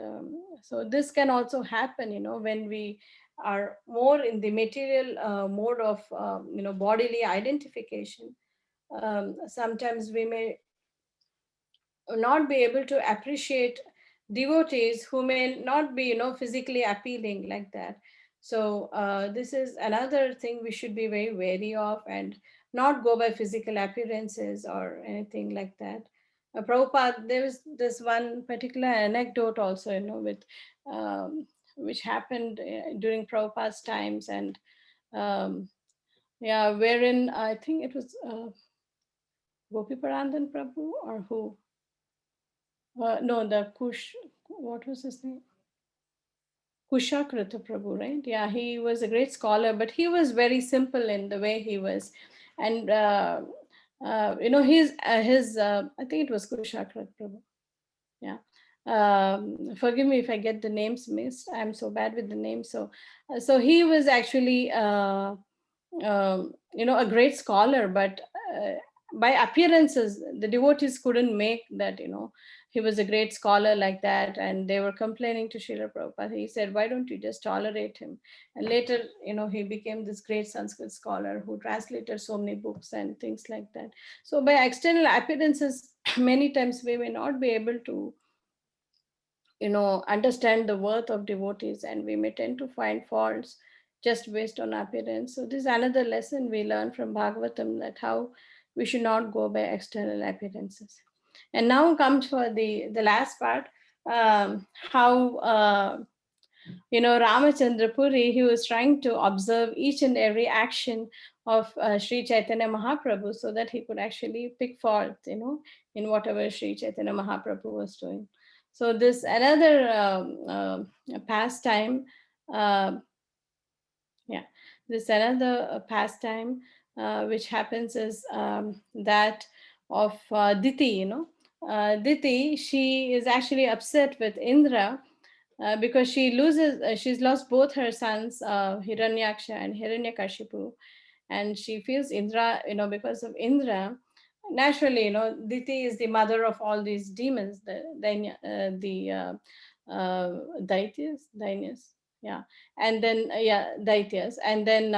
so this can also happen, when we are more in the material mode of, bodily identification. Sometimes we may not be able to appreciate devotees who may not be, physically appealing like that. So this is another thing we should be very wary of, and not go by physical appearances or anything like that. Prabhupada, there was this one particular anecdote also, with which happened during Prabhupada's times. And um, yeah, wherein I think it was Gopi Parandan Prabhu, or who, no, the Kush, what was his name? Kushakrita Prabhu, right? Yeah, he was a great scholar, but he was very simple in the way he was. And, I think it was Kushakrita Prabhu. Yeah. Forgive me if I get the names missed. I'm so bad with the names. So he was actually, a great scholar, but by appearances, the devotees couldn't make that, he was a great scholar like that, and they were complaining to Srila Prabhupada. He said, "Why don't you just tolerate him?" And later, he became this great Sanskrit scholar who translated so many books and things like that. So by external appearances, many times we may not be able to, understand the worth of devotees, and we may tend to find faults just based on appearance. So this is another lesson we learn from Bhagavatam, that how we should not go by external appearances. And now comes for the last part, how Ramachandra Puri, he was trying to observe each and every action of Sri Chaitanya Mahaprabhu, so that he could actually pick fault, in whatever Sri Chaitanya Mahaprabhu was doing. So this another pastime Uh, yeah, this another pastime which happens is that of Diti. Diti, she is actually upset with Indra because she's lost both her sons, Hiranyaksha and Hiranyakashipu, and she feels Indra, because of Indra. Naturally, Diti is the mother of all these demons, Daityas, yeah, and then Daityas, and then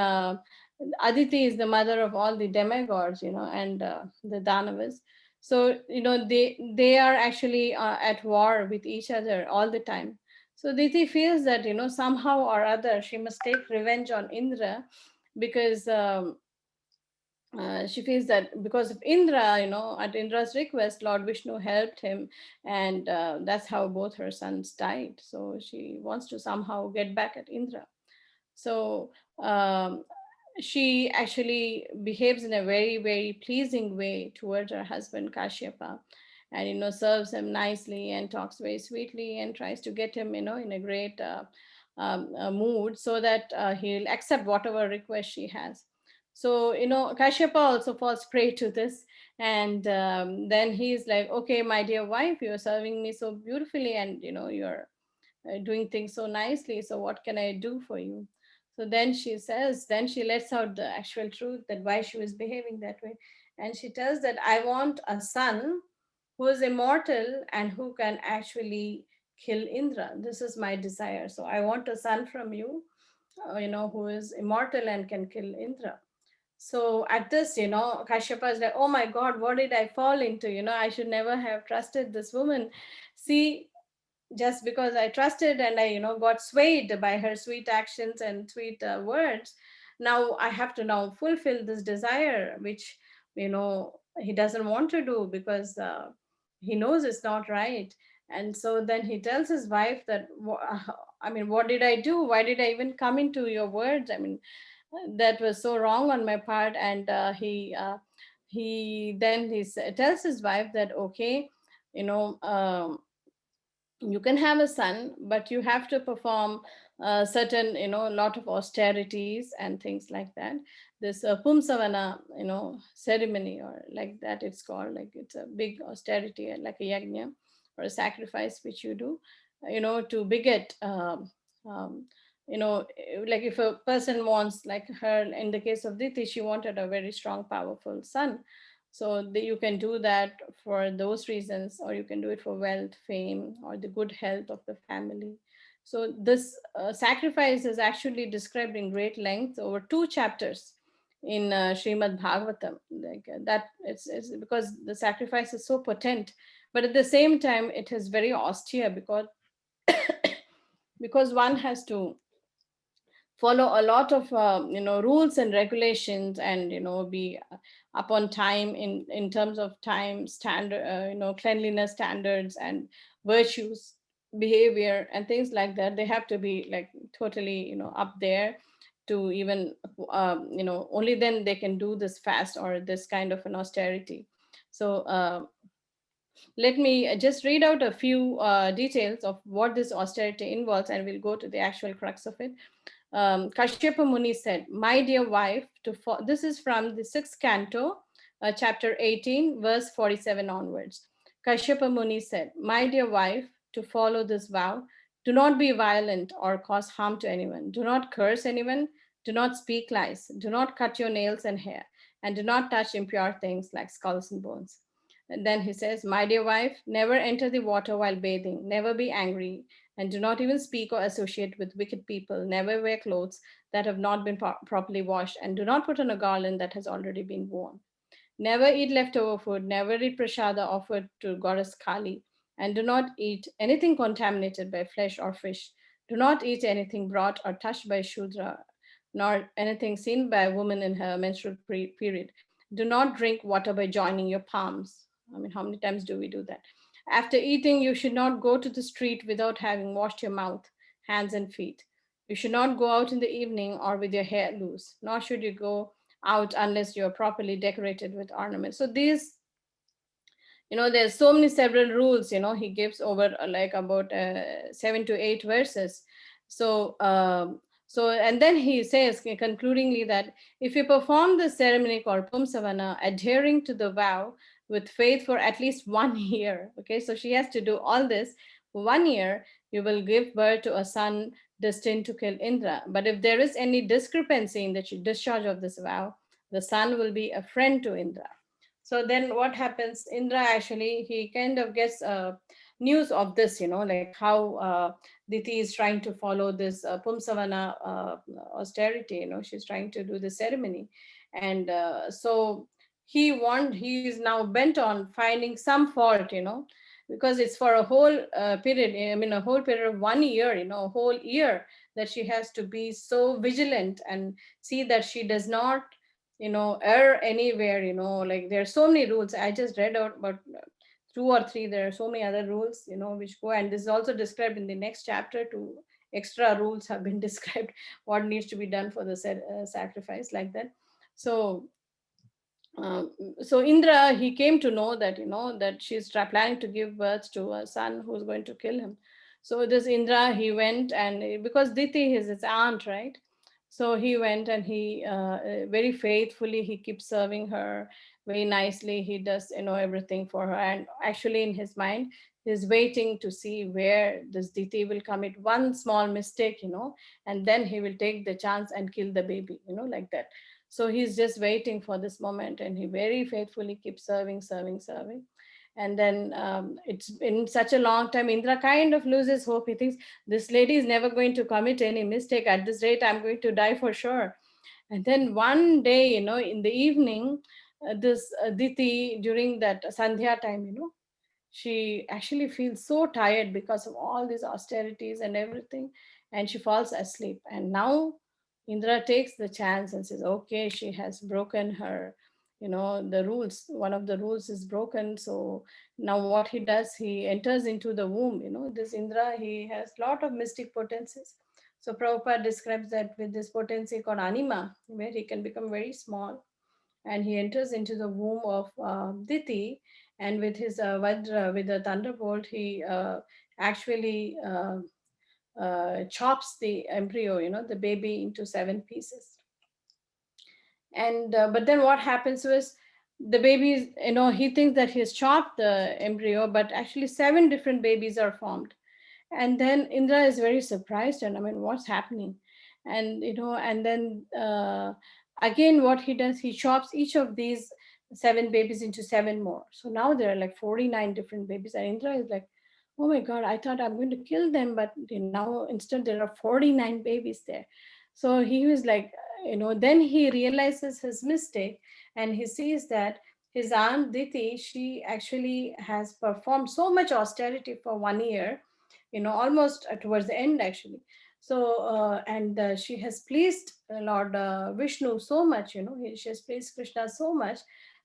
Aditi is the mother of all the demigods, and the Danavas. So they are actually at war with each other all the time. So Diti feels that somehow or other she must take revenge on Indra, because she feels that because of Indra, at Indra's request, Lord Vishnu helped him, and that's how both her sons died. So she wants to somehow get back at Indra. So she actually behaves in a very, very pleasing way towards her husband Kashyapa, and serves him nicely and talks very sweetly and tries to get him in a great mood, so that he'll accept whatever request she has. So Kashyapa also falls prey to this, and then he's like, okay, my dear wife, you're serving me so beautifully, and you're doing things so nicely, so what can I do for you? So then she lets out the actual truth, that why she was behaving that way. And she tells that I want a son who is immortal and who can actually kill Indra. This is my desire. So I want a son from you, who is immortal and can kill Indra. So at this, Kashyapa is like, oh my God, what did I fall into? I should never have trusted this woman. See, just because I trusted and I, got swayed by her sweet actions and sweet words, now I have to now fulfill this desire, which, he doesn't want to do, because he knows it's not right. And so then he tells his wife that, I mean, what did I do? Why did I even come into your words? I mean, that was so wrong on my part. And he tells his wife that, okay, you know, you can have a son, but you have to perform certain, a lot of austerities and things like that. This Pumsavana, ceremony, or like that it's called, like it's a big austerity, like a yajna or a sacrifice which you do, to beget. Um, like if a person wants, like her, in the case of Diti, she wanted a very strong, powerful son. So you can do that for those reasons, or you can do it for wealth, fame, or the good health of the family. So this sacrifice is actually described in great length over two chapters in Srimad Bhagavatam. Like that, it's because the sacrifice is so potent, but at the same time it is very austere, because one has to follow a lot of rules and regulations, and be up on time in terms of time standard, cleanliness standards and virtues, behavior and things like that. They have to be like totally up there to even only then they can do this fast or this kind of an austerity. So let me just read out a few details of what this austerity involves, and we'll go to the actual crux of it. Kashyapa Muni said, my dear wife, this is from the sixth canto, chapter 18, verse 47 onwards. Kashyapa Muni said, my dear wife, to follow this vow, do not be violent or cause harm to anyone. Do not curse anyone. Do not speak lies. Do not cut your nails and hair. And do not touch impure things like skulls and bones. And then he says, my dear wife, never enter the water while bathing. Never be angry, and do not even speak or associate with wicked people. Never wear clothes that have not been properly washed, and do not put on a garland that has already been worn. Never eat leftover food, never eat prasada offered to goddess Kali, and do not eat anything contaminated by flesh or fish. Do not eat anything brought or touched by Shudra, nor anything seen by a woman in her menstrual period. Do not drink water by joining your palms. I mean, how many times do we do that? After eating, you should not go to the street without having washed your mouth, hands, and feet. You should not go out in the evening or with your hair loose, nor should you go out unless you're properly decorated with ornaments. So these, there's so many several rules, he gives over like about 7 to 8 verses. So and then he says concludingly that if you perform the ceremony called Pumsavana, adhering to the vow with faith for at least 1 year, okay, so she has to do all this for 1 year, you will give birth to a son destined to kill Indra. But if there is any discrepancy in the discharge of this vow, the son will be a friend to Indra. So then what happens? Indra actually, he kind of gets news of this, like how Diti is trying to follow this Pumsavana austerity, she's trying to do the ceremony. And so he is now bent on finding some fault, because it's for a whole period, I mean, a whole period of 1 year, a whole year, that she has to be so vigilant and see that she does not err anywhere. Like there are so many rules I just read out, but two or three, there are so many other rules which go, and this is also described in the next chapter. Two extra rules have been described, what needs to be done for the sacrifice, like that. So um, so Indra, he came to know that that she's planning to give birth to a son who's going to kill him. So this Indra, he went, and because Diti is his aunt, right? So he went, and he very faithfully he keeps serving her very nicely. He does everything for her, and actually in his mind he's waiting to see where this Diti will commit one small mistake, and then he will take the chance and kill the baby, like that. So he's just waiting for this moment, and he very faithfully keeps serving, serving, serving. And then it's been such a long time. Indra kind of loses hope. He thinks this lady is never going to commit any mistake. At this rate, I'm going to die for sure. And then one day, in the evening, this Diti, during that Sandhya time, she actually feels so tired because of all these austerities and everything, and she falls asleep. And now Indra takes the chance and says, okay, she has broken her, the rules. One of the rules is broken. So now what he does, he enters into the womb. This Indra, he has a lot of mystic potencies. So Prabhupada describes that with this potency called anima, where he can become very small, and he enters into the womb of Diti, and with his Vajra, with the thunderbolt, he actually chops the embryo, the baby, into 7 pieces. And but then what happens was, the babies, he thinks that he has chopped the embryo, but actually 7 different babies are formed. And then Indra is very surprised, and I mean, what's happening? And and then again, what he does, he chops each of these 7 babies into 7 more. So now there are like 49 different babies, and Indra is like, oh my god, I thought I'm going to kill them, but now instead there are 49 babies there. So he was like, then he realizes his mistake, and he sees that his aunt Diti, she actually has performed so much austerity for 1 year, almost towards the end actually. So and she has pleased Lord Vishnu so much, she has pleased Krishna so much,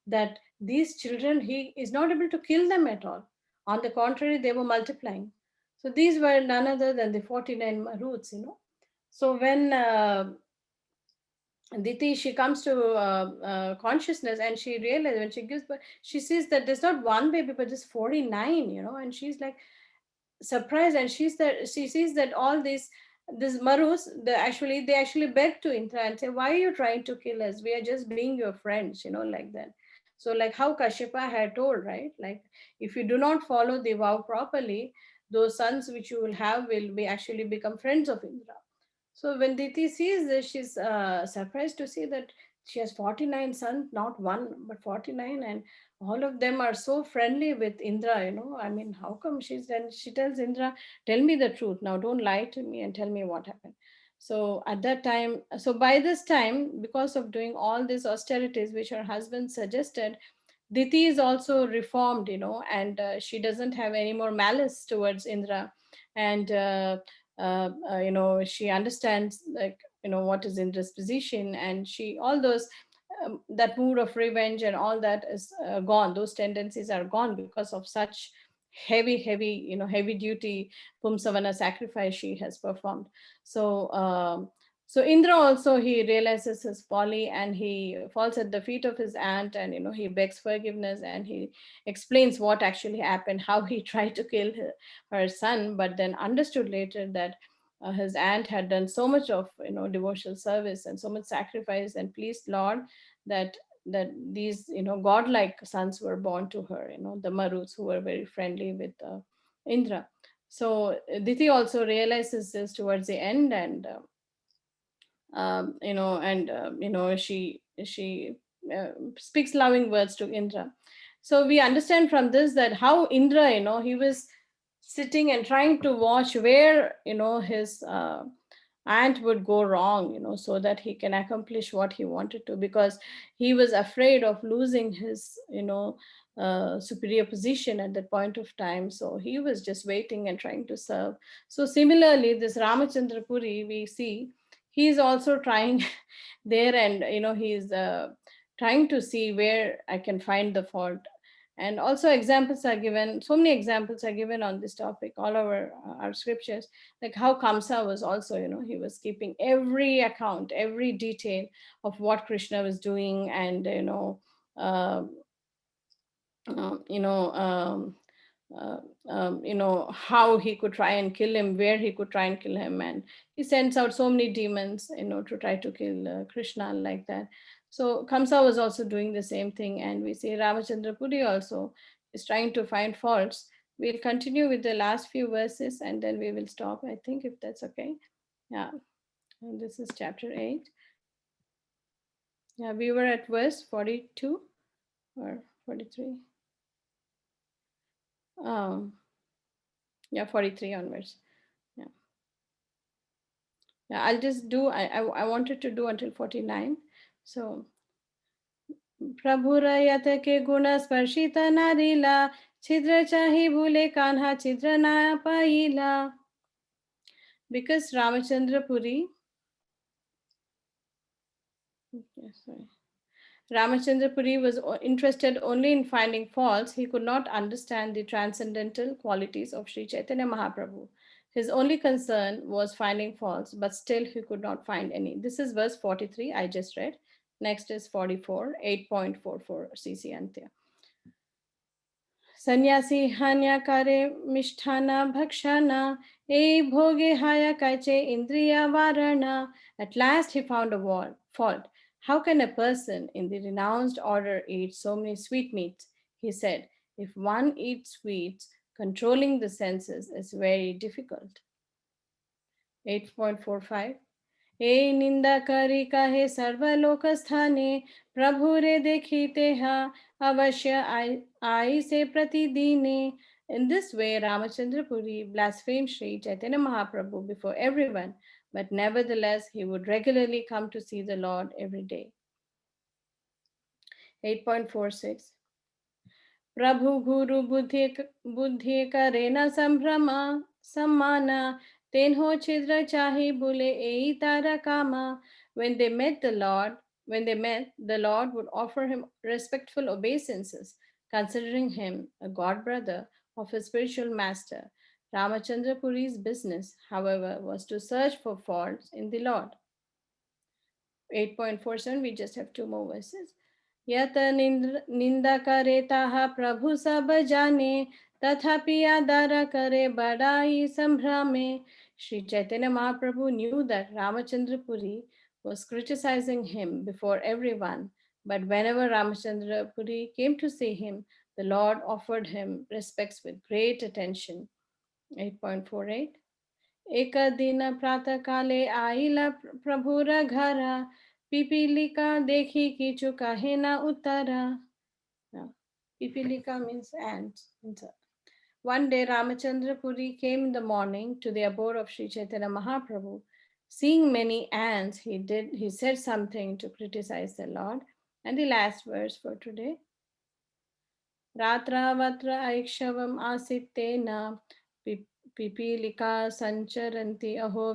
that these children, he is not able to kill them at all. On the contrary, they were multiplying. So these were none other than the 49 roots. So when Diti, she comes to consciousness, and she realizes, when she gives birth, she sees that there's not one baby, but there's 49, and she's like surprised. And she sees that all these marus, they actually beg to Indra and say, why are you trying to kill us? We are just being your friends, like that. So like how Kashyapa had told, right? Like, if you do not follow the vow properly, those sons which you will have will be actually become friends of Indra. So when Diti sees this, she's surprised to see that she has 49 sons, not one, but 49, and all of them are so friendly with Indra, I mean, how come then she tells Indra, tell me the truth now, don't lie to me and tell me what happened. So at that time, so by this time, because of doing all these austerities which her husband suggested, Diti is also reformed, and she doesn't have any more malice towards Indra. And she understands, like, what is Indra's position, and she, all those that mood of revenge and all that is gone. Those tendencies are gone because of such heavy, heavy duty Pumsavana sacrifice she has performed. So so Indra also, he realizes his folly, and he falls at the feet of his aunt, and he begs forgiveness, and he explains what actually happened, how he tried to kill her son, but then understood later that his aunt had done so much of devotional service and so much sacrifice and pleased Lord that these godlike sons were born to her, the Maruts who were very friendly with Indra. So Diti also realizes this towards the end, and she speaks loving words to Indra. So we understand from this that how Indra, he was sitting and trying to watch where his aunt would go wrong, so that he can accomplish what he wanted to, because he was afraid of losing his superior position at that point of time. So he was just waiting and trying to serve. So similarly, this Ramachandra Puri, we see he's also trying there, and he's trying to see where I can find the fault. And also examples are given, so many examples are given on this topic all over our scriptures, like how Kamsa was also, he was keeping every account, every detail of what Krishna was doing, and uh, uh, you know um, how he could try and kill him, where he could try and kill him, and he sends out so many demons, to try to kill Krishna like that. So Kamsa was also doing the same thing, and we see Ramachandra Puri also is trying to find faults. We'll continue with the last few verses and then we will stop, I think, if that's okay. Yeah, and this is chapter 8. Yeah, we were at verse 42 or 43. um yeah, 43 onwards. Yeah. Yeah, I'll just do, I wanted to do until 49. So, प्रभुरयत के गुण स्पर्शित नारीला, छिद्र चाही भूले कान्हा छिद्र ना पाईला. Because Ramachandra Puri, okay, sorry. Ramachandra Puri was interested only in finding faults. He could not understand the transcendental qualities of Sri Chaitanya Mahaprabhu. His only concern was finding faults, but still he could not find any. This is verse 43, I just read. Next is 44, 8.44 CC Antya. सन्यासी हान्या करे मिष्ठाना भक्षाना ए भोगे haya kaiche indriya varana. At last he found a fault. How can a person in the renounced order eat so many sweetmeats? He said, if one eats sweets, controlling the senses is very difficult. 8.45. ए निंदा करी कहे सर्वलोक स्थाने, प्रभु रे देखीते हा अवश्य आई से प्रतिदीने. In this way, Ramachandra Puri blasphemed Sri Chaitanya Mahaprabhu before everyone, but nevertheless he would regularly come to see the Lord every day. 8.46. प्रभु गुरु बुद्धि करे न संभ्रम सम्मान, तेन्हो छिद्र चाहे बुले ए तारा कामा. When they met the Lord, when they met, the Lord would offer him respectful obeisances, considering him a god brother of his spiritual master. Ramachandra Puri's business, however, was to search for faults in the Lord. 8.47, we just have two more verses. यत निंदा करे ताहा प्रभु सब जाने, तथापि आदर करे बड़ाई संभ्रमे. Sri Chaitanya Mahaprabhu knew that Ramachandra Puri was criticizing him before everyone, but whenever Ramachandra Puri came to see him, the Lord offered him respects with great attention. 8.48. एक दिन प्रातः काले आइला प्रभुर घरा, पिपीलिका देखी किचु कहे न Uttara. Pipilika means ants. One day Ramachandra Puri came in the morning to the abode of Sri Chaitanya Mahaprabhu. Seeing many ants, he said something to criticize the Lord. And the last verse for today. रात्रावत्र ऐक्षवम् आसीत्तेन पिपीलिका सञ्चरन्ति अहो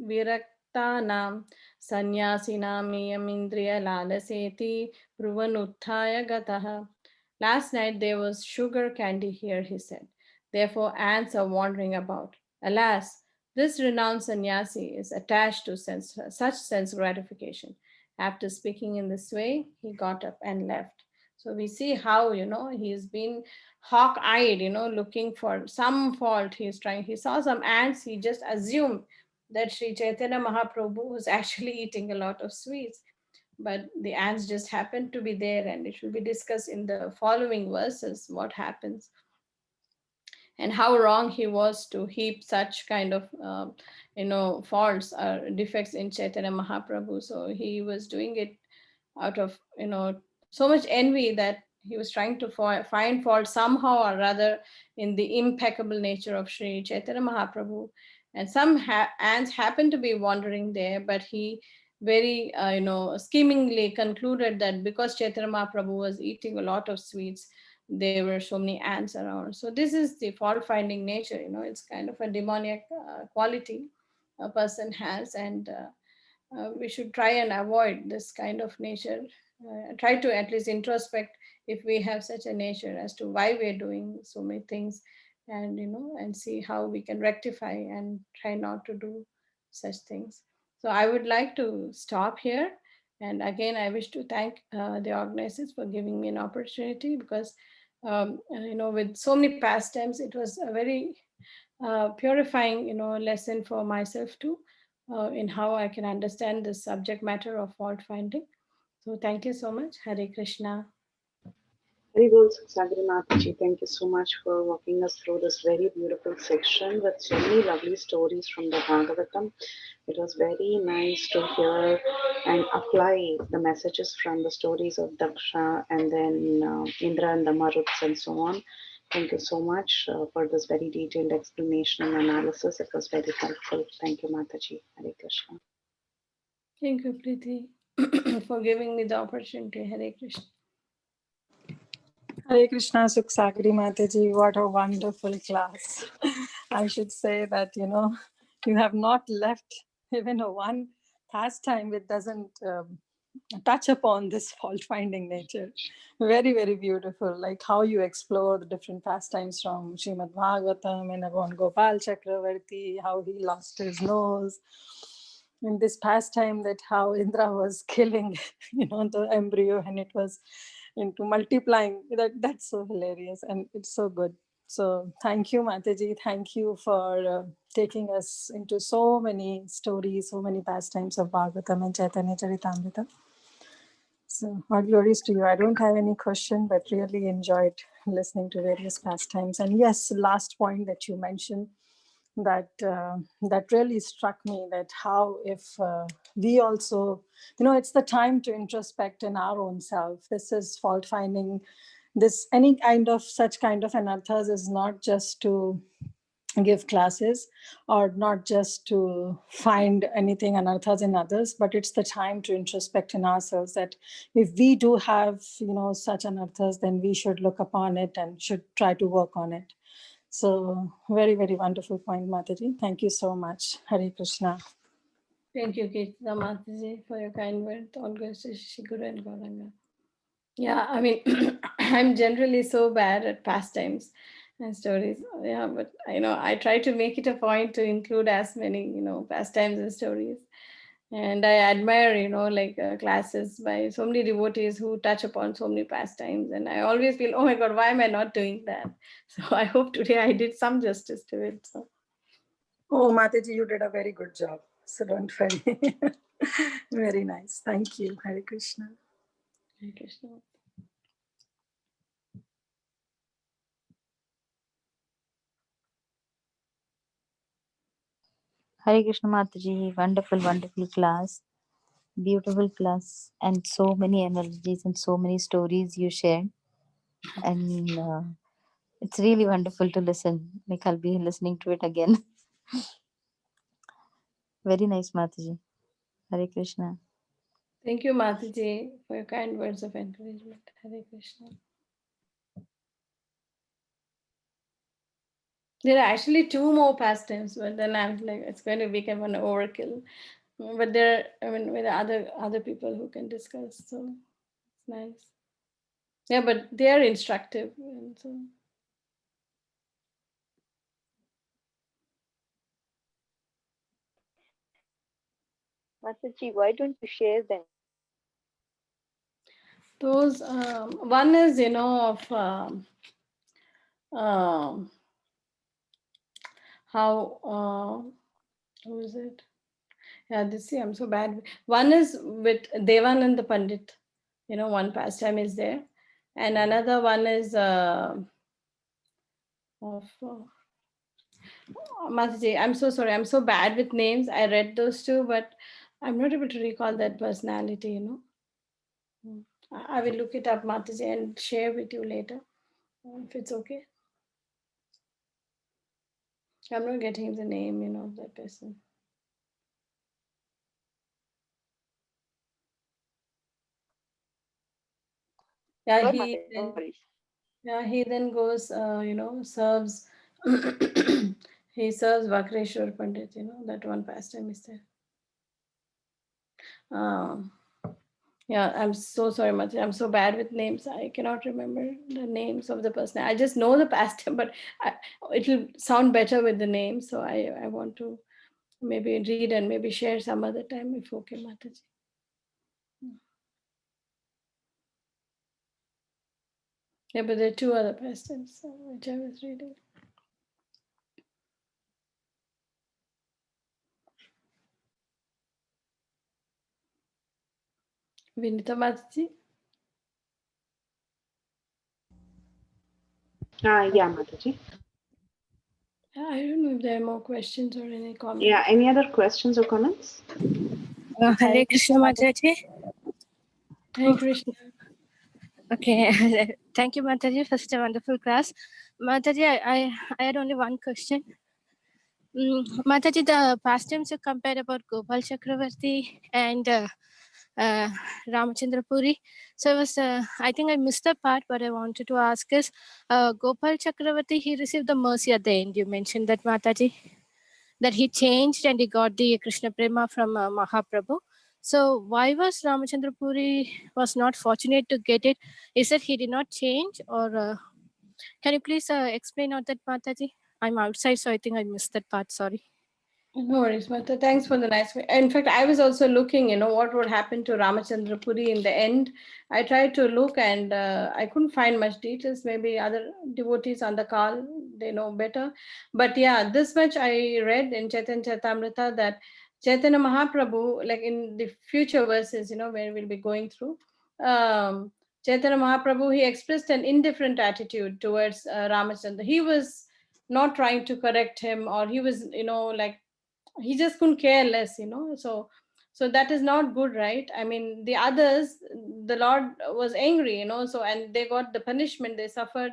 विरक्तानां सन्यासिनामियमिन्द्रियलालसेति ब्रुवन्नुत्थाय गतः. Last night there was sugar candy here, he said. Therefore ants are wandering about. Alas, this renounced sannyasi is attached to such sense gratification. After speaking in this way, he got up and left. So we see how, he's been hawk-eyed, looking for some fault. He saw some ants, he just assumed that Sri Chaitanya Mahaprabhu was actually eating a lot of sweets. But the ants just happened to be there, and it will be discussed in the following verses what happens and how wrong he was to heap such kind of faults or defects in Chaitanya Mahaprabhu. So he was doing it out of so much envy that he was trying to find fault somehow or rather in the impeccable nature of Sri Chaitanya Mahaprabhu. And some ants happened to be wandering there, but he very schemingly concluded that because Chaitanya Mahaprabhu was eating a lot of sweets, there were so many ants around. So this is the fault finding nature. It's kind of a demoniac quality a person has, and we should try and avoid this kind of nature. Try to at least introspect if we have such a nature as to why we're doing so many things, and and see how we can rectify and try not to do such things. So I would like to stop here, and again I wish to thank the organizers for giving me an opportunity, because with so many pastimes it was a very purifying lesson for myself too, in how I can understand the subject matter of fault finding. So thank you so much. Hare Krishna. Very well, Sakari Mataji. Thank you so much for walking us through this very beautiful section with so many lovely stories from the Bhagavatam. It was very nice to hear and apply the messages from the stories of Daksha and then Indra and the Maruts and so on. Thank you so much for this very detailed explanation and analysis. It was very helpful. Thank you, Mataji. Hare Krishna. Thank you, Preeti, for giving me the opportunity. Hare Krishna. Hare Krishna, Sakari Mataji, what a wonderful class. I should say that, you have not left even a one pastime which doesn't touch upon this fault finding nature. Very, very beautiful. Like how you explore the different pastimes from Srimad Bhagavatam and about Gopal Chakravarti, how he lost his nose. In this pastime, that how Indra was killing, the embryo, and it was into multiplying. That's so hilarious, and it's so good. So thank you, Mataji. Thank you for taking us into so many stories, so many pastimes of Bhagavatam and Chaitanya Charitamrita. So all glories to you. I don't have any question, but really enjoyed listening to various pastimes. And yes, last point that you mentioned, that really struck me, that how if we also, it's the time to introspect in our own self. This is fault finding. This any kind of such kind of anarthas is not just to give classes or not just to find anything anarthas in others, but it's the time to introspect in ourselves, that if we do have such anarthas, then we should look upon it and should try to work on it. So very, very wonderful point, Mataji. Thank you so much. Hare Krishna. Thank you, Kirtana Mataji, for your kind words. All goes to Shiguru and Gauranga. Yeah, I mean, I'm generally so bad at pastimes and stories. Yeah, but I try to make it a point to include as many, pastimes and stories. And I admire, like classes by so many devotees who touch upon so many pastimes. And I always feel, oh my God, why am I not doing that? So I hope today I did some justice to it. So. Oh, Mataji, you did a very good job. So don't worry. Very nice. Thank you. Hare Krishna. Hare Krishna. Hare Krishna Mataji, wonderful, wonderful class, beautiful class, and so many analogies and so many stories you shared. And it's really wonderful to listen. Like I'll be listening to it again. Very nice, Mataji. Hare Krishna. Thank you, Mataji, for your kind words of encouragement. Hare Krishna. There are actually two more pastimes, but then I'm like, it's going to become an overkill. But there, with other people who can discuss, so it's nice. Yeah, but they are instructive, and so. Mataji, why don't you share them? Those one is, of um, how who is it? Yeah, this I'm so bad. One is with Devananda Pandit. One pastime is there, and another one is of Mataji. I'm so sorry. I'm so bad with names. I read those two, but I'm not able to recall that personality. I will look it up, Mataji, and share with you later, if it's okay. I'm not getting the name, of that person. Yeah, Sure, he Mataji, no then worries. yeah he then goes, serves. He serves Vakreshwar Pandit. That one pastime is there. Um, yeah, I'm so sorry, Mataji. I'm so bad with names. I cannot remember the names of the person. I just know the pastime, but it'll sound better with the name. So I want to maybe read and maybe share some other time if okay, Mataji. Yeah, but there are two other pastimes which I was reading. Vinita Mataji. Yeah, Mataji. I don't know if there are more questions or any Yeah, comments. any other questions or comments? Hare Krishna Mataji. Hare Krishna. Okay, thank you Mataji for such a wonderful class. Mataji, I had only one question. Mataji, the pastimes you compared about Gopal Chakravarti and Ramachandra Puri. So I think I missed the part, but I wanted to ask is, Gopal Chakravarti, he received the mercy at the end. You mentioned that, Mataji, that he changed and he got the Krishna Prema from Mahaprabhu. So why was Ramachandra Puri was not fortunate to get it? Is it he did not change, or can you please explain out that, Mataji? I'm outside, so I think I missed that part. Sorry. No worries, Mata. Thanks for the nice way. In fact, I was also looking, what would happen to Ramachandra Puri in the end. I tried to look and I couldn't find much details. Maybe other devotees on the call, they know better. But yeah, this much I read in Chaitanya Charitamrita that Chaitanya Mahaprabhu, like in the future verses, where we'll be going through, Chaitanya Mahaprabhu, he expressed an indifferent attitude towards Ramachandra. He was not trying to correct him, or he was, like, he just couldn't care less, so that is not good, right? I mean, the others, the Lord was angry, so, and they got the punishment they suffered,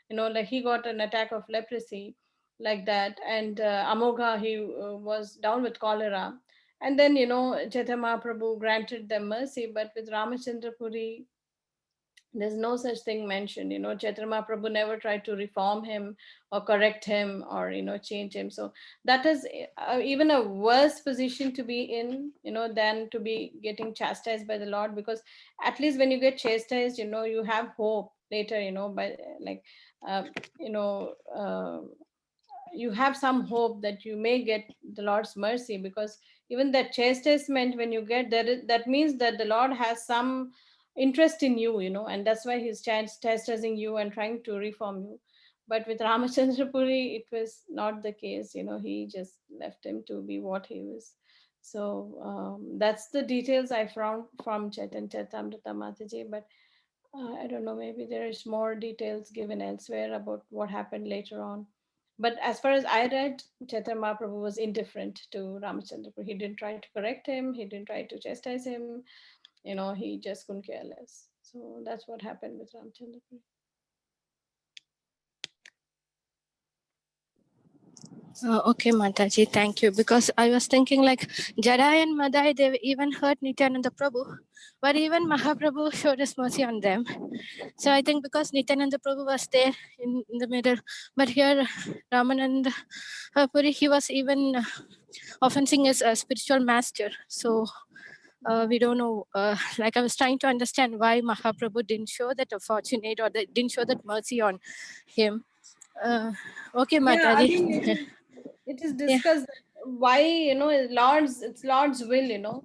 like he got an attack of leprosy like that, and Amogha, he was down with cholera, and then, Chaitanya Mahaprabhu granted them mercy. But with Ramachandra Puri, there's no such thing mentioned. Chaitanya Prabhu never tried to reform him or correct him or, change him. So that is even a worse position to be in, than to be getting chastised by the Lord. Because at least when you get chastised, you have hope later, by like, you know, uh, you have some hope that you may get the Lord's mercy. Because even that chastisement, when you get there, that means that the Lord has some interest in you, and that's why he's chastising you and trying to reform you. But with Ramachandra Puri, it was not the case. He just left him to be what he was. So that's the details I found from Chaitanya Charitamrita, Mataji. But I don't know, maybe there is more details given elsewhere about what happened later on. But as far as I read, Chaitanya Mahaprabhu was indifferent to Ramachandra. He didn't try to correct him, he didn't try to chastise him, he just couldn't care less. So that's what happened with Ramachandra. Okay, Mataji, thank you. Because I was thinking like Jadai and Madai, they even heard Nityananda Prabhu, but even Mahaprabhu showed his mercy on them. So I think because Nityananda Prabhu was there in the middle, but here Ramananda Puri, he was even offensing his spiritual master. So we don't know. Like I was trying to understand why Mahaprabhu didn't show that fortunate, or didn't show that mercy on him. Okay, Yeah, I mean, Mataji. it is Yeah. discussed why, it's Lord's will,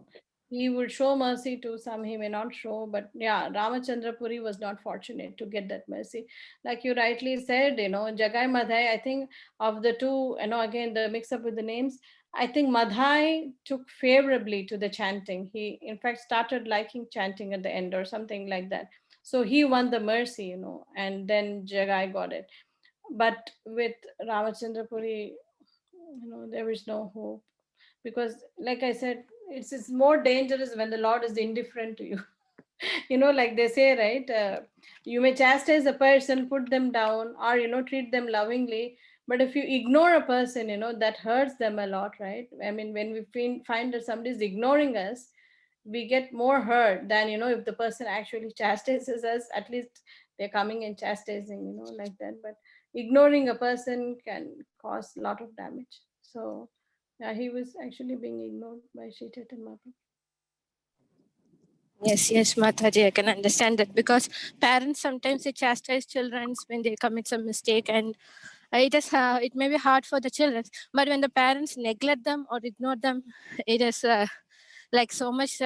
he would show mercy to some, he may not show. But yeah, Ramachandra Puri was not fortunate to get that mercy. Like you rightly said, Jagai Madhai, I think of the two, again the mix up with the names, I think Madhai took favorably to the chanting. He in fact started liking chanting at the end or something like that. So he won the mercy, and then Jagai got it. But with Ramachandra Puri, there is no hope, because like I said, it's more dangerous when the Lord is indifferent to you. Like they say, right? You may chastise a person, put them down, or treat them lovingly, but if you ignore a person, that hurts them a lot, right? I mean, when we find that somebody is ignoring us, we get more hurt than if the person actually chastises us. At least they're coming and chastising, like that. But ignoring a person can cause a lot of damage. So yeah, he was actually being ignored by Sri Chaitanya Mahaprabhu. Yes, yes, Mataji, I can understand that because parents sometimes they chastise children when they commit some mistake, and it may be hard for the children. But when the parents neglect them or ignore them, it is like so much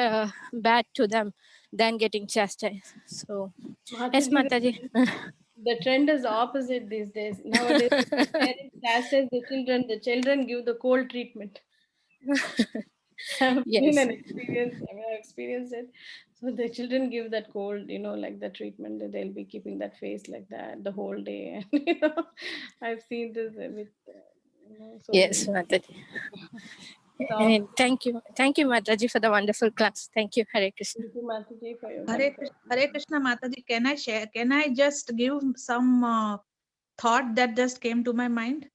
bad to them than getting chastised. So yes, Mataji, Mataji. the trend is opposite these days. Nowadays, the parents chastise the children give the cold treatment. I've seen Yes, an experience. I mean, I've experienced it. So the children give that cold, like the treatment. That they'll be keeping that face like that the whole day. And I've seen this with so yes, many. Mataji. So And thank you, Mataji, for the wonderful class. Thank you, Hare Krishna. thank you, Mataji, for your Hare wonderful. Krishna, Hare Krishna Mataji, can I share? Can I just give some thought that just came to my mind?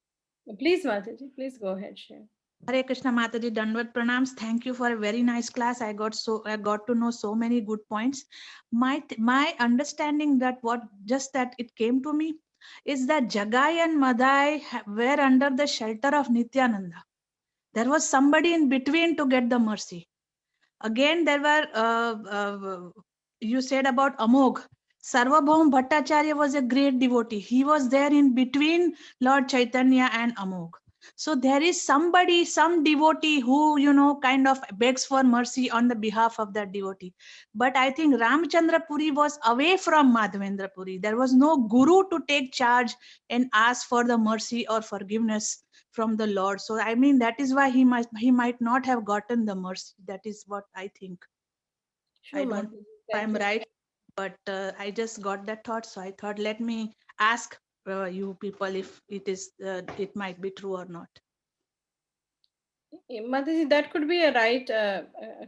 Please, Mataji, please go ahead, share. Hare Krishna Mataji, Dandavat Pranams. Thank you for a very nice class. I got to know so many good points. My understanding that it came to me is that Jagai and Madai were under the shelter of Nityananda. There was somebody in between to get the mercy. Again, there were, you said about Amog. Sarvabhaum Bhattacharya was a great devotee. He was there in between Lord Chaitanya and Amog. So there is somebody, some devotee who, kind of begs for mercy on the behalf of that devotee. But I think Ramchandra Puri was away from Madhavendra Puri. There was no guru to take charge and ask for the mercy or forgiveness from the Lord. So I mean that is why he might not have gotten the mercy. That is what I think. Sure, I don't know Mataji. if Thank I'm you. right, but I just got that thought. So I thought let me ask you people if it might be true or not. Mataji, that could be a right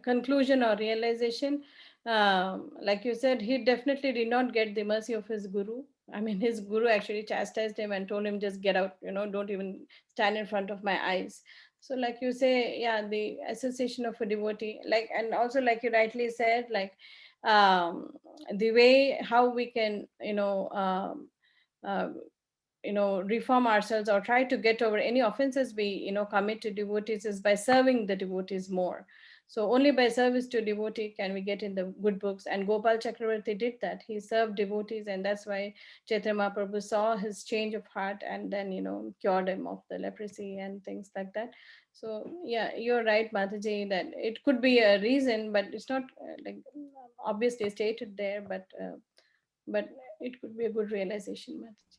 conclusion or realization. Like you said, he definitely did not get the mercy of his guru. I mean, his guru actually chastised him and told him, just get out, don't even stand in front of my eyes. So, like you say, yeah, the association of a devotee, like, and also, like you rightly said, like um, the way how we can, uh, reform ourselves or try to get over any offenses we commit to devotees is by serving the devotees more. So only by service to devotee can we get in the good books, and Gopal Chakravarti did that. He served devotees, and that's why Chaitanya Mahaprabhu saw his change of heart and then cured him of the leprosy and things like that. So yeah, you're right, Mataji, that it could be a reason, but it's not like obviously stated there, but it could be a good realization, Mataji.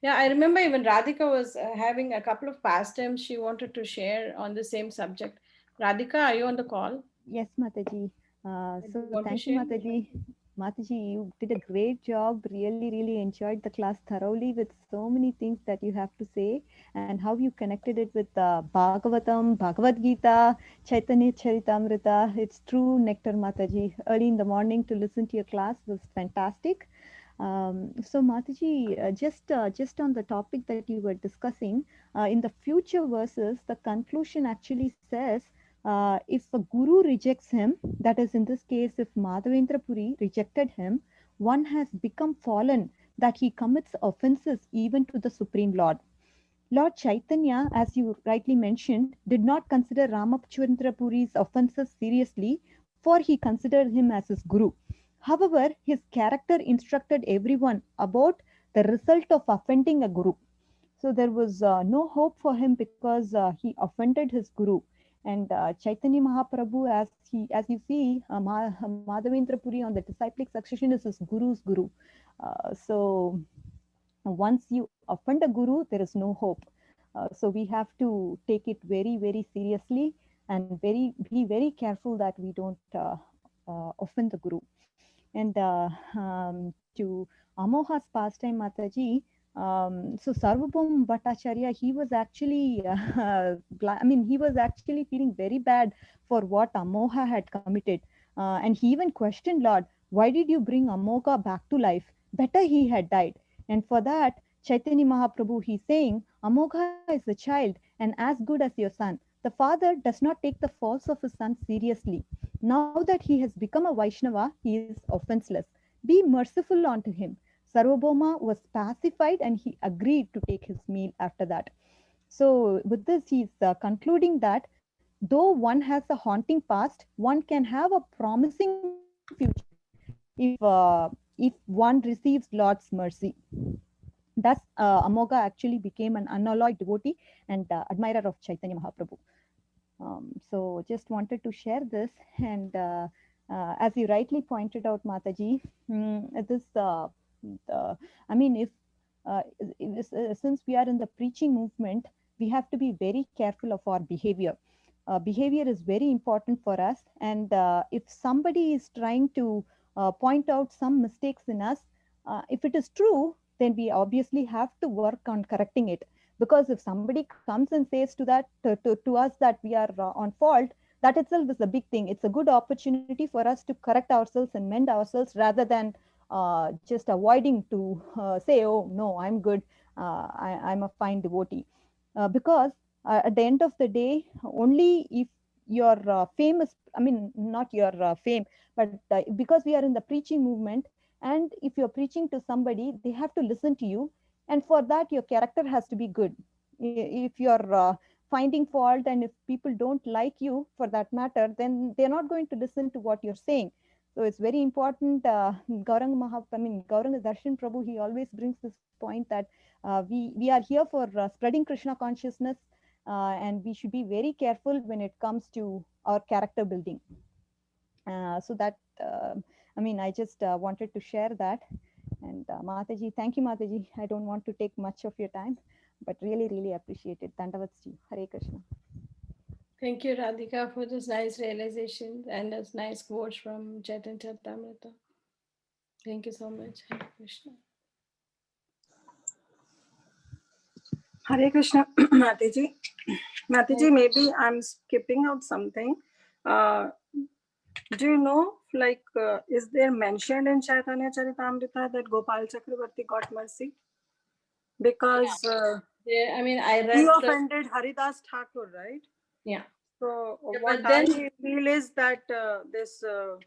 Yeah, I remember even Radhika was having a couple of pastimes she wanted to share on the same subject. Radhika, are you on the call? Yes, Mataji. Do So you want thank to you, share? Mataji. Mataji, you did a great job. Really, really enjoyed the class thoroughly with so many things that you have to say and how you connected it with Bhagavatam, Bhagavad Gita, Chaitanya Charitamrita. It's true nectar, Mataji. Early in the morning to listen to your class was fantastic. So Mataji, just on the topic that you were discussing, in the future verses, the conclusion actually says, if a guru rejects him, that is in this case, if Madhavendra Puri rejected him, one has become fallen, that he commits offenses even to the Supreme Lord. Lord Chaitanya, as you rightly mentioned, did not consider Ramachandra Puri's offenses seriously, for he considered him as his guru. However, his character instructed everyone about the result of offending a guru. So there was no hope for him because he offended his guru. And Chaitanya Mahaprabhu, as you see, Madhavendra Puri on the disciplic succession is his guru's guru. So once you offend a guru, there is no hope. So we have to take it very, very seriously and be very careful that we don't offend the guru. And to Amoha's pastime, Mataji, so Sarvabhaum Bhattacharya, he was actually, he was actually feeling very bad for what Amoha had committed. And he even questioned Lord, why did you bring Amoha back to life? Better he had died. And for that, Chaitanya Mahaprabhu, he's saying, Amogha is a child and as good as your son. The father does not take the faults of his son seriously. Now that he has become a Vaishnava, he is offenseless. Be merciful unto him. Sarvabhauma was pacified and he agreed to take his meal after that. So, with this, he's concluding that though one has a haunting past, one can have a promising future if one receives Lord's mercy. Thus, Amoga actually became an unalloyed devotee and admirer of Chaitanya Mahaprabhu. So just wanted to share this. And as you rightly pointed out, Mataji, this, uh, I mean, since we are in the preaching movement, we have to be very careful of our behavior. Behavior is very important for us. And if somebody is trying to point out some mistakes in us, if it is true, then we obviously have to work on correcting it. Because if somebody comes and says to us that we are on fault, that itself is a big thing. It's a good opportunity for us to correct ourselves and mend ourselves rather than just avoiding to say, oh no, I'm good, I'm a fine devotee. Because at the end of the day, only if your fame is, not your fame, but because we are in the preaching movement, and if you're preaching to somebody, they have to listen to you. And for that, your character has to be good. If you're finding fault and if people don't like you for that matter, then they're not going to listen to what you're saying. So it's very important. Gauranga Darshan Prabhu, he always brings this point that we are here for spreading Krishna consciousness, and we should be very careful when it comes to our character building. So that, I just wanted to share that. And Mataji, thank you, Mataji. I don't want to take much of your time, but really, really appreciate it. Dandavats to you. Hare Krishna. Thank you, Radhika, for this nice realization and this nice quotes from Chaitanya Charitamrita. Thank you so much. Hare Krishna. Hare Krishna, Mataji. Mataji, maybe I'm skipping out something. Do you know, is there mentioned in Chaitanya Charitamrita that Gopal Chakravarti got mercy? Because I read he offended Haridas Thakur, right? Yeah. So what I feel is that this, the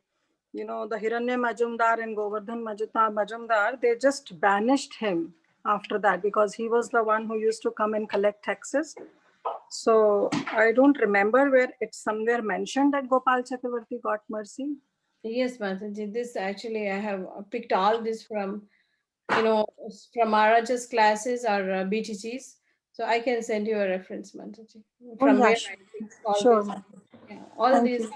Hiranya Majumdar and Govardhan Majumdar, they just banished him after that because he was the one who used to come and collect taxes. So I don't remember where it's somewhere mentioned that Gopal Chakravarti got mercy. Yes, Mataji. This actually, I have picked all this from, from Maharaja's classes or BTGs. So I can send you a reference, Mataji. From where I picked all this. Yeah, all Thank these. you.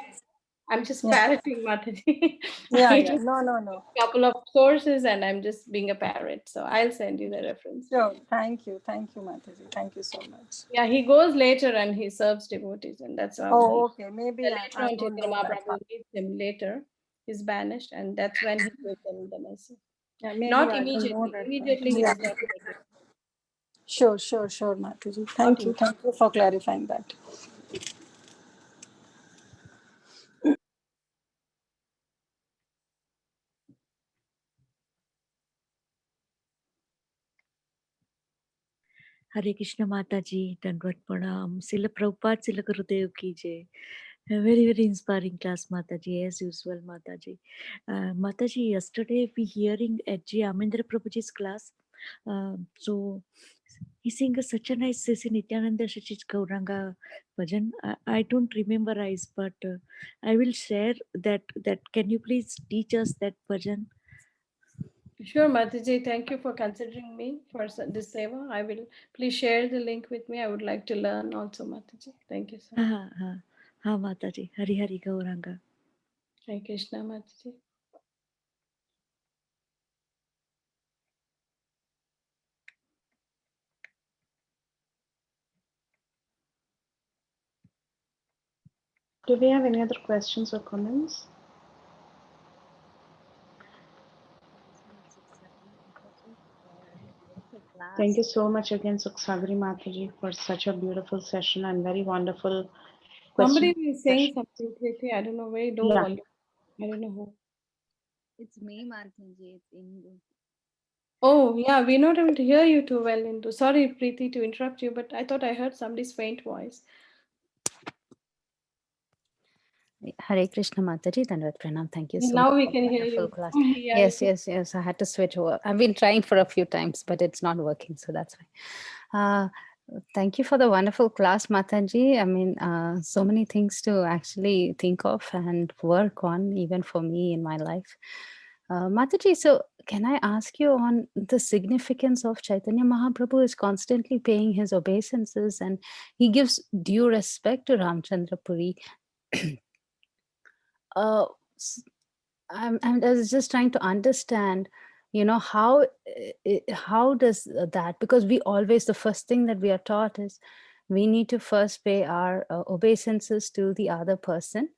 I'm just parroting, Mataji. Yeah. No. Couple of sources and I'm just being a parrot. So I'll send you the reference. Sure. Thank you, Mataji. Thank you so much. Yeah, he goes later and he serves devotees, and that's how okay. Maybe later on don't Chaitanya know that Mahaprabhu meets him later. He's banished, and that's when he gives them the message. Yeah, maybe Not I don't know immediately. that. Immediately he does not get it. Sure, Mataji. Thank you for clarifying that. Hare Krishna Mataji, Dandvat Pranam, Srila Prabhupada, Srila Gurudev ki jai. A very, very inspiring class, Mataji, as usual, Mataji. Mataji, yesterday we hearing at G. Amendra Prabhuji's class. So he sing such a nice Sisi Nityananda Shachit Gauranga bhajan. I don't remember but I will share that. Can you please teach us that bhajan? Sure, Mataji. Thank you for considering me for this seva. I will please share the link with me. I would like to learn also, Mataji. Thank you so much. Ha Mataji. Hari Hari Gauranga. Hare Krishna, Mataji. Do we have any other questions or comments? Thank you so much again, Sakari Mataji, for such a beautiful session and very wonderful Somebody question. is saying something, Kriti. I don't know, very low Yeah. volume. I don't know who. It's me, Mataji. It's Indu. Oh, yeah, we're not able to hear you too well, Indu. Sorry, Preeti, to interrupt you, but I thought I heard somebody's faint voice. Hare Krishna Mataji, Dandavat Pranam. Thank you so much Now we for can a hear wonderful you. class. Yeah, Yes, yes, yes. I had to switch over. I've been trying for a few times, but it's not working, so that's why. Thank you for the wonderful class, Mataji. I mean, so many things to actually think of and work on, even for me in my life. Mataji, so can I ask you on the significance of Chaitanya Mahaprabhu is constantly paying his obeisances and he gives due respect to Ramchandra Puri. uh, s- I was just trying to understand, how does that, because we always, the first thing that we are taught is we need to first pay our obeisances to the other person.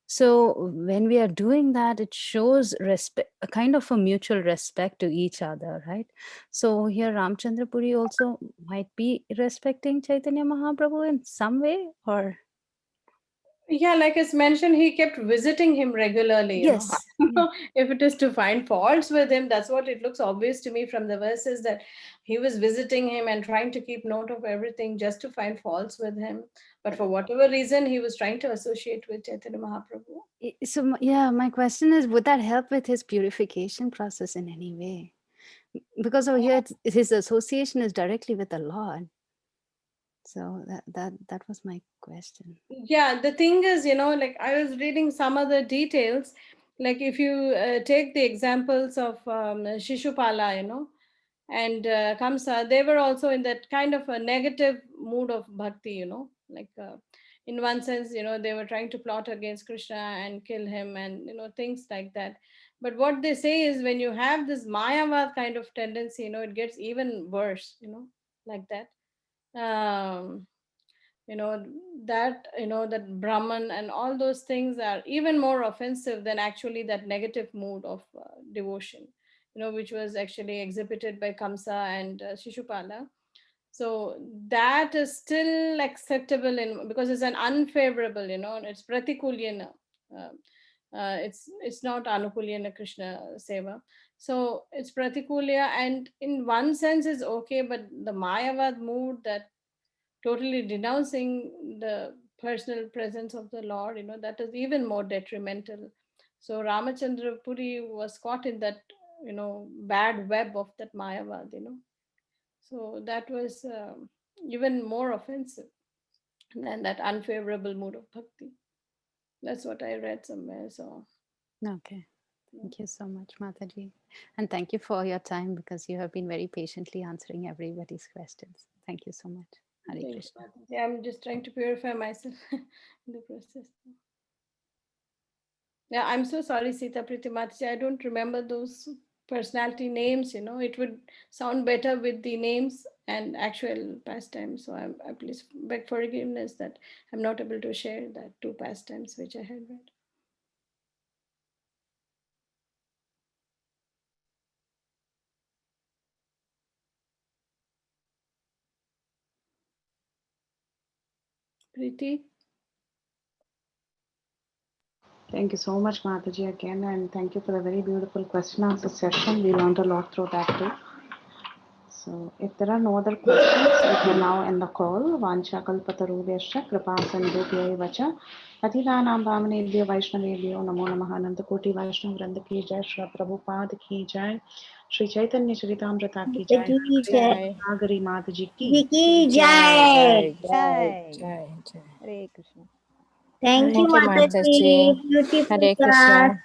So when we are doing that, it shows respect, a kind of a mutual respect to each other, right? So here Ramchandra Puri also might be respecting Chaitanya Mahaprabhu in some way, or Yeah, like as mentioned, he kept visiting him regularly, you know. yes. I don't know if it is to find faults with him. That's what it looks obvious to me from the verses, that he was visiting him and trying to keep note of everything just to find faults with him. But for whatever reason, he was trying to associate with Chaitanya Mahaprabhu. So yeah, my question is, would that help with his purification process in any way? Because over here, his association is directly with the Lord. So that was my question. Yeah, the thing is, like I was reading some other details. Like if you take the examples of Shishupala, and Kamsa, they were also in that kind of a negative mood of bhakti, like in one sense, they were trying to plot against Krishna and kill him and, things like that. But what they say is when you have this Mayavad kind of tendency, it gets even worse, like that. Um, you know that Brahman and all those things are even more offensive than actually that negative mood of devotion, which was actually exhibited by Kamsa and Shishupala. So that is still acceptable in, because it's an unfavorable, it's pratikulyana. uh, it's not anukulyana Krishna seva. So it's pratikulya, and in one sense it's okay, but the Mayavad mood, that totally denouncing the personal presence of the Lord, that is even more detrimental. So Ramachandra Puri was caught in that, bad web of that Mayavad, So that was even more offensive than that unfavorable mood of bhakti. That's what I read somewhere. So, Okay. yeah. Thank you so much, Mataji. And thank you for your time because you have been very patiently answering everybody's questions. Thank you so much. Hare Thank you, Krishna. Mataji. I'm just trying to purify myself in the process. Yeah, I'm so sorry, Sita Priti Mataji. I don't remember those personality names. It would sound better with the names and actual pastimes. So I please beg forgiveness that I'm not able to share that two pastimes which I had read. Priti? Thank you so much, Mataji, again, and thank you for the very beautiful question answer session. We learned a lot through that too. So, if there are no other questions, we can now end the call. Vancha kalpatarubhyascha kripa sindhubhyai vacha patitanam pavanebhyo vaishnavebhyo namo namaha Ananta Koti Vaishnav Vrinda ki jai, Shri Prabhupada ki jai, Shri Chaitanya Charitamrita ki jai, की Shri जय Sakari Mataji जी ki की Jai, जय Jai, Jai, Jai. Jai, Jai. Hare Krishna. Thank you Thank you, माता जी Mataji. Beautiful Hare class Krishna.